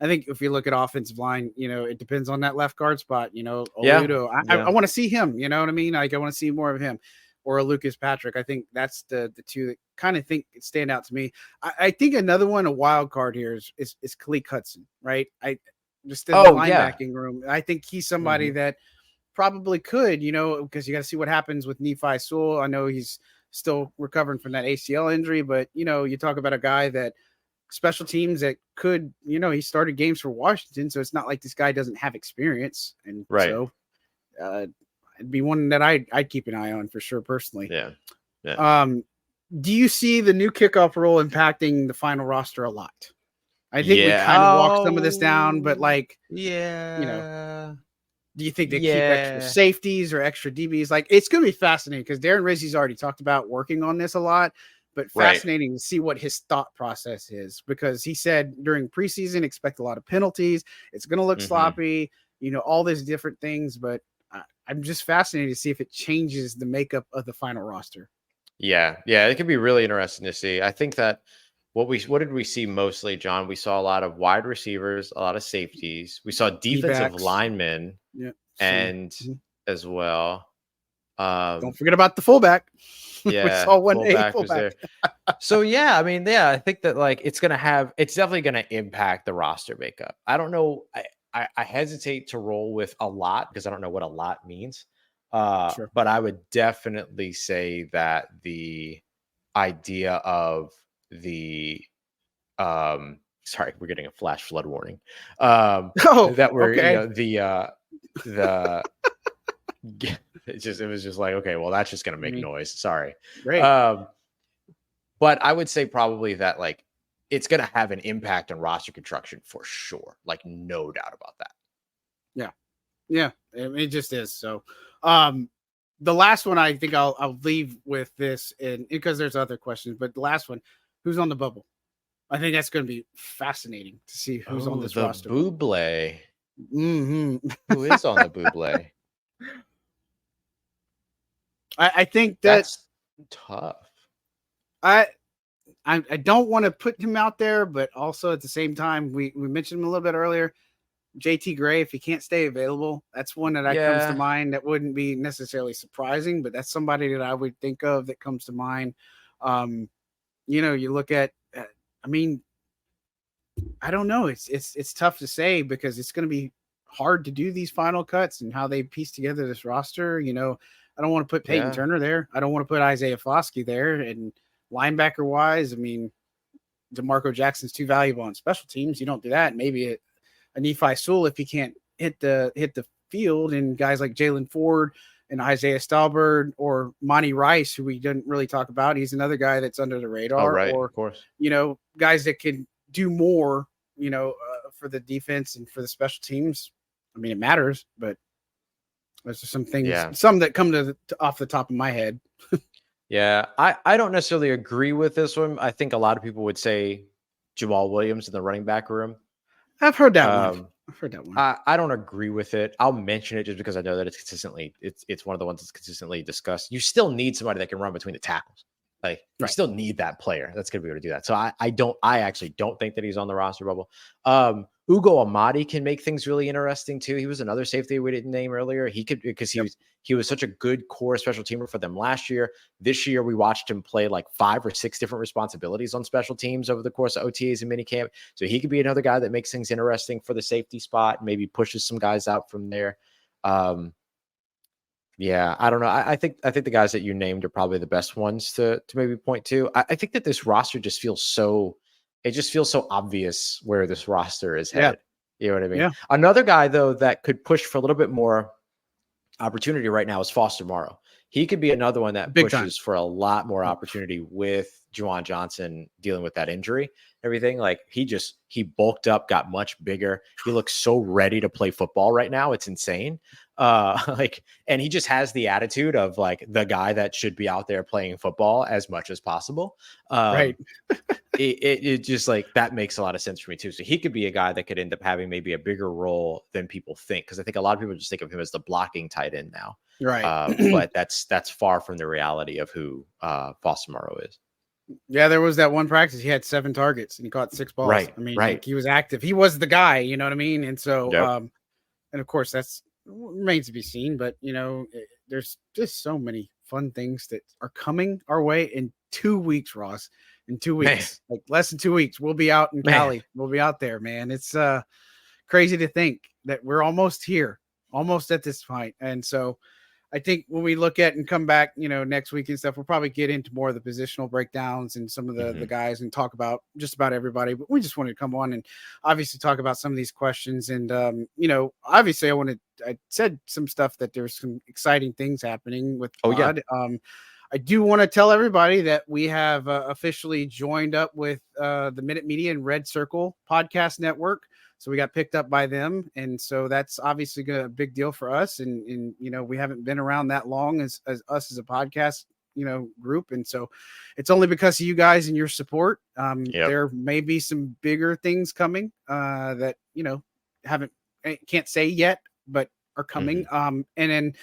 think if you look at offensive line, it depends on that left guard spot. Oludo, I want to see him. You know what I mean? Like I want to see more of him, or a Lucas Patrick. I think that's the two that kind of stand out to me. I think another one, a wild card here is Khaleke Hudson, right? I just in the linebacking room. I think he's somebody that probably could, because you got to see what happens with Nephi Sewell. I know he's still recovering from that ACL injury, but you talk about a guy that special teams that could, he started games for Washington, so it's not like this guy doesn't have experience, and so it'd be one that I'd keep an eye on for sure personally. Yeah. Do you see the new kickoff rule impacting the final roster a lot? I think we kind of walked some of this down, but do you think they keep extra safeties or extra DBs? Like, it's going to be fascinating because Darren Rizzi's already talked about working on this a lot, but fascinating to see what his thought process is, because he said during preseason, expect a lot of penalties. It's going to look sloppy, all these different things, but I'm just fascinated to see if it changes the makeup of the final roster. Yeah, it could be really interesting to see. I think that what did we see mostly, John? We saw a lot of wide receivers, a lot of safeties. We saw defensive D-backs. linemen, Yeah. and Mhm. as well. Don't forget about the fullback. We Yeah, saw a fullback was fullback. there. So yeah, I mean, I think that like it's definitely gonna impact the roster makeup. I don't know. I hesitate to roll with a lot because I don't know what a lot means. Sure. But I would definitely say that the idea of the sorry, we're getting a flash flood warning. Oh, That we're okay. the it was just like, okay, well, that's just gonna I make mean, noise. Sorry. great. Um, but I would say probably that like it's gonna have an impact on roster construction for sure. Like no doubt about that. Yeah. Yeah. It just is. So, the last one I think I'll leave with this, and because there's other questions, but the last one, who's on the bubble? I think that's going to be fascinating to see who's on Oh, this the roster bubble. Buble. Hmm. Who is on the Buble? I think that That's tough. I I don't want to put him out there, but also at the same time, we mentioned him a little bit earlier. JT Gray, if he can't stay available, that's one that comes to Yeah. mind. That wouldn't be necessarily surprising, but that's somebody that I would think of that comes to mind. Um, you look at, I mean, I don't know. It's tough to say because it's going to be hard to do these final cuts and how they piece together this roster. I don't want to put Peyton Yeah. Turner there. I don't want to put Isaiah Foskey there. And linebacker wise, I mean, DeMarco Jackson's too valuable on special teams. You don't do that. Maybe a Nephi Sewell if he can't hit the field, and guys like Jalen Ford and Isaiah Stalbird or Monty Rice, who we didn't really talk about. He's another guy that's under the Oh, radar. right. Or Of course. guys that can do more. For the defense and for the special teams. I mean, it matters, but there's some things, Yeah. some that come to off the top of my head. Yeah. I don't necessarily agree with this one. I think a lot of people would say Jamal Williams in the running back room. I've heard that one. I don't agree with it. I'll mention it just because I know that it's one of the ones that's consistently discussed. You still need somebody that can run between the tackles. Like you still need that player that's going to be able to do that. So I actually don't think that he's on the roster bubble. Ugo Amadi can make things really interesting too. He was another safety we didn't name earlier. He could, because he was such a good core special teamer for them last year. This year we watched him play like 5 or 6 different responsibilities on special teams over the course of OTAs and minicamp. So he could be another guy that makes things interesting for the safety spot, maybe pushes some guys out from there. Yeah, I don't know. I think the guys that you named are probably the best ones to maybe point to. I think that this roster just feels so obvious where this roster is headed. You know what I mean? Yeah. Another guy though that could push for a little bit more opportunity right now is Foster Morrow. He could be another one that pushes for a lot more opportunity with Juwan Johnson dealing with that injury, everything. Like he bulked up, got much bigger. He looks so ready to play football right now. It's insane. And he just has the attitude of like the guy that should be out there playing football as much as possible. Right. It just like that makes a lot of sense for me too. So he could be a guy that could end up having maybe a bigger role than people think. Cause I think a lot of people just think of him as the blocking tight end now. Right. But that's far from the reality of who Foster Morrow is. Yeah, there was that one practice. He had 7 targets and he caught 6 balls. Right. I mean, right. like he was active. He was the guy, you know what I mean? And so, Yep. and of course that's remains to be seen, but there's just so many fun things that are coming our way in 2 weeks, Ross. In 2 weeks, like less than 2 weeks, we'll be out in Cali. We'll be out there, man. It's crazy to think that we're almost here, almost at this point. And so I think when we look at and come back, next week and stuff, we'll probably get into more of the positional breakdowns and some of the guys and talk about just about everybody. But we just wanted to come on and obviously talk about some of these questions. And, obviously I said some stuff that there's some exciting things happening with Pod. I do want to tell everybody that we have officially joined up with the Minute Media and Red Circle podcast network. So we got picked up by them. And so that's obviously a big deal for us. And we haven't been around that long as us as a podcast, group. And so it's only because of you guys and your support. There may be some bigger things coming that, can't say yet, but are coming. And then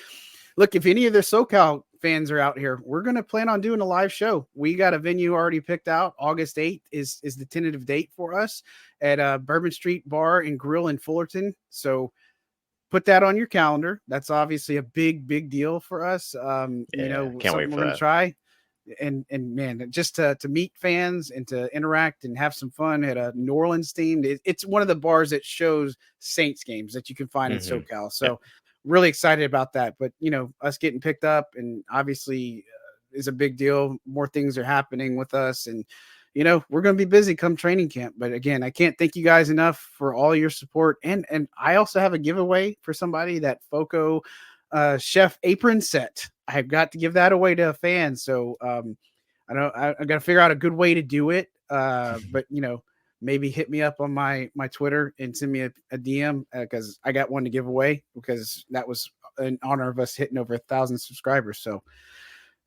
look, if any of the SoCal fans are out here, we're going to plan on doing a live show. We got a venue already picked out. August 8th is the tentative date for us at Bourbon Street Bar and Grill in Fullerton. So put that on your calendar. That's obviously a big deal for us. Can't wait something for we're going to try. And man, just to meet fans and to interact and have some fun at a New Orleans themed. It's one of the bars that shows Saints games that you can find in SoCal. So really excited about that. But us getting picked up and obviously is a big deal. More things are happening with us, and we're going to be busy come training camp. But again, I can't thank you guys enough for all your support. And I also have a giveaway for somebody, that Foco chef apron set. I've got to give that away to a fan. So I got to figure out a good way to do it. But maybe hit me up on my Twitter and send me a DM, because I got one to give away, because that was in honor of us hitting over 1,000 subscribers. So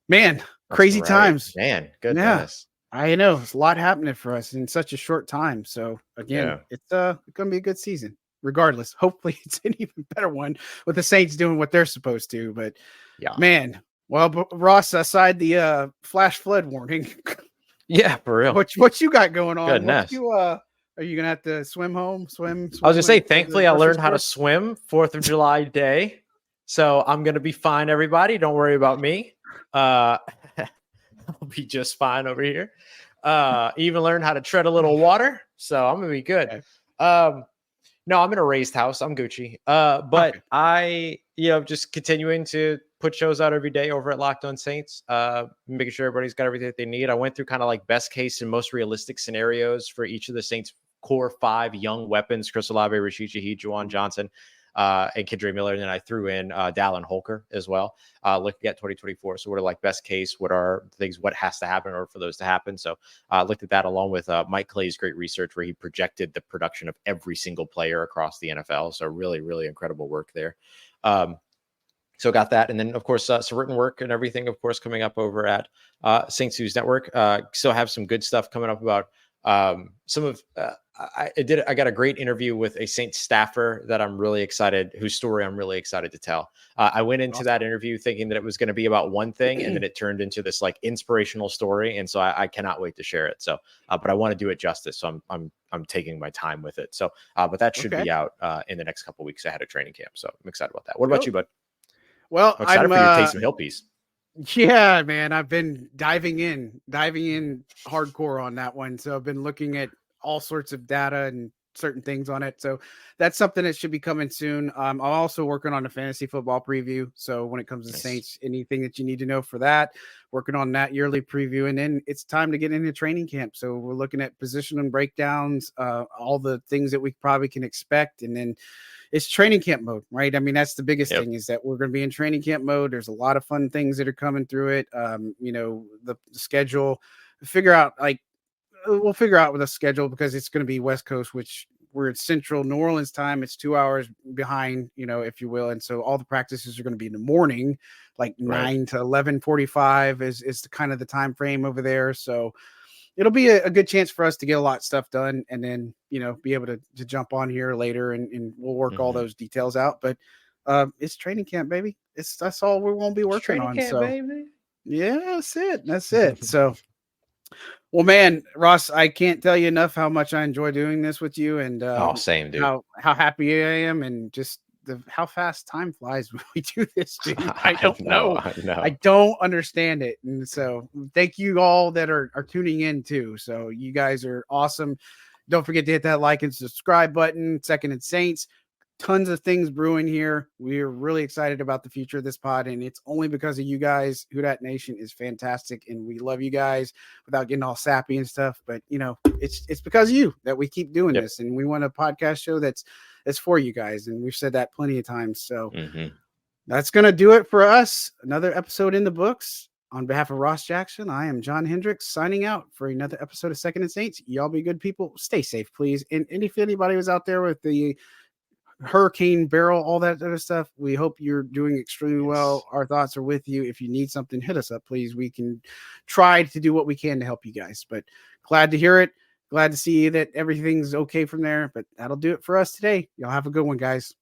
man, crazy times, man. Goodness. Yeah, I know it's a lot happening for us in such a short time. So again, it's going to be a good season regardless. Hopefully it's an even better one with the Saints doing what they're supposed to. But man, well, Ross, aside the flash flood warning, for real, what you got going on? Goodness. Are you gonna have to swim home? Swim I was gonna say, thankfully, I learned how to swim 4th of July day, so I'm gonna be fine. Everybody, don't worry about me. I'll be just fine over here. Even learned how to tread a little water, so I'm gonna be good. Okay. No, I'm in a raised house. I'm Gucci. But okay. I, just continuing to put shows out every day over at Locked On Saints, making sure everybody's got everything that they need. I went through kind of like best case and most realistic scenarios for each of the Saints' core 5 young weapons: Chris Olave, Rashid Shaheed, Juwan Johnson, and Kendre Miller. And then I threw in Dallin Holker as well, looking at 2024. So what are like best case? What are things? What has to happen in order for those to happen? So I looked at that along with Mike Clay's great research, where he projected the production of every single player across the NFL. So really, really incredible work there. So got that. And then, of course, some written work and everything, of course, coming up over at Saints News Network. Still have some good stuff coming up about some of I got a great interview with a Saints staffer that I'm really excited, whose story I'm really excited to tell. I went into that interview thinking that it was going to be about one thing, and then it turned into this like inspirational story. And so I cannot wait to share it. So, but I want to do it justice. So I'm taking my time with it. So, but that should be out in the next couple of weeks ahead of training camp. So I'm excited about that. What about you, bud? Well, I'm excited for your Taysom Hill piece. Yeah, man, I've been diving in hardcore on that one. So I've been looking at all sorts of data and certain things on it. So that's something that should be coming soon. I'm also working on a fantasy football preview. So when it comes to Saints, anything that you need to know for that, working on that yearly preview. And then it's time to get into training camp. So we're looking at position and breakdowns, all the things that we probably can expect. And then it's training camp mode, right? I mean, that's the biggest thing, is that we're going to be in training camp mode. There's a lot of fun things that are coming through it. The schedule, we'll figure out with a schedule, because it's going to be West Coast, which we're at Central New Orleans time. It's 2 hours behind, if you will. And so all the practices are going to be in the morning, like 9 to 11:45 is the kind of the time frame over there. So it'll be a good chance for us to get a lot of stuff done, and then, be able to jump on here later and we'll work all those details out. But it's training camp, baby. That's all we won't be working on. Camp, so baby. Yeah, that's it. So, well, man, Ross, I can't tell you enough how much I enjoy doing this with you, and same, dude. How happy I am, and just how fast time flies when we do this, dude. I don't know. I don't understand it. And so thank you all that are tuning in too. So you guys are awesome. Don't forget to hit that like and subscribe button. Second and Saints, tons of things brewing here. We're really excited about the future of this pod, and it's only because of you guys. Who Dat Nation is fantastic, and we love you guys without getting all sappy and stuff. But it's because of you that we keep doing this, and we want a podcast show that's for you guys, and we've said that plenty of times. So that's gonna do it for us. Another episode in the books. On behalf of Ross Jackson, I am John Hendricks signing out for another episode of Second and Saints. Y'all be good people. Stay safe, please. And if anybody was out there with the hurricane barrel, all that other stuff, we hope you're doing extremely well. Our thoughts are with you. If you need something, hit us up, please. We can try to do what we can to help you guys. But glad to hear it. Glad to see that everything's okay from there. But that'll do it for us today. Y'all have a good one, guys.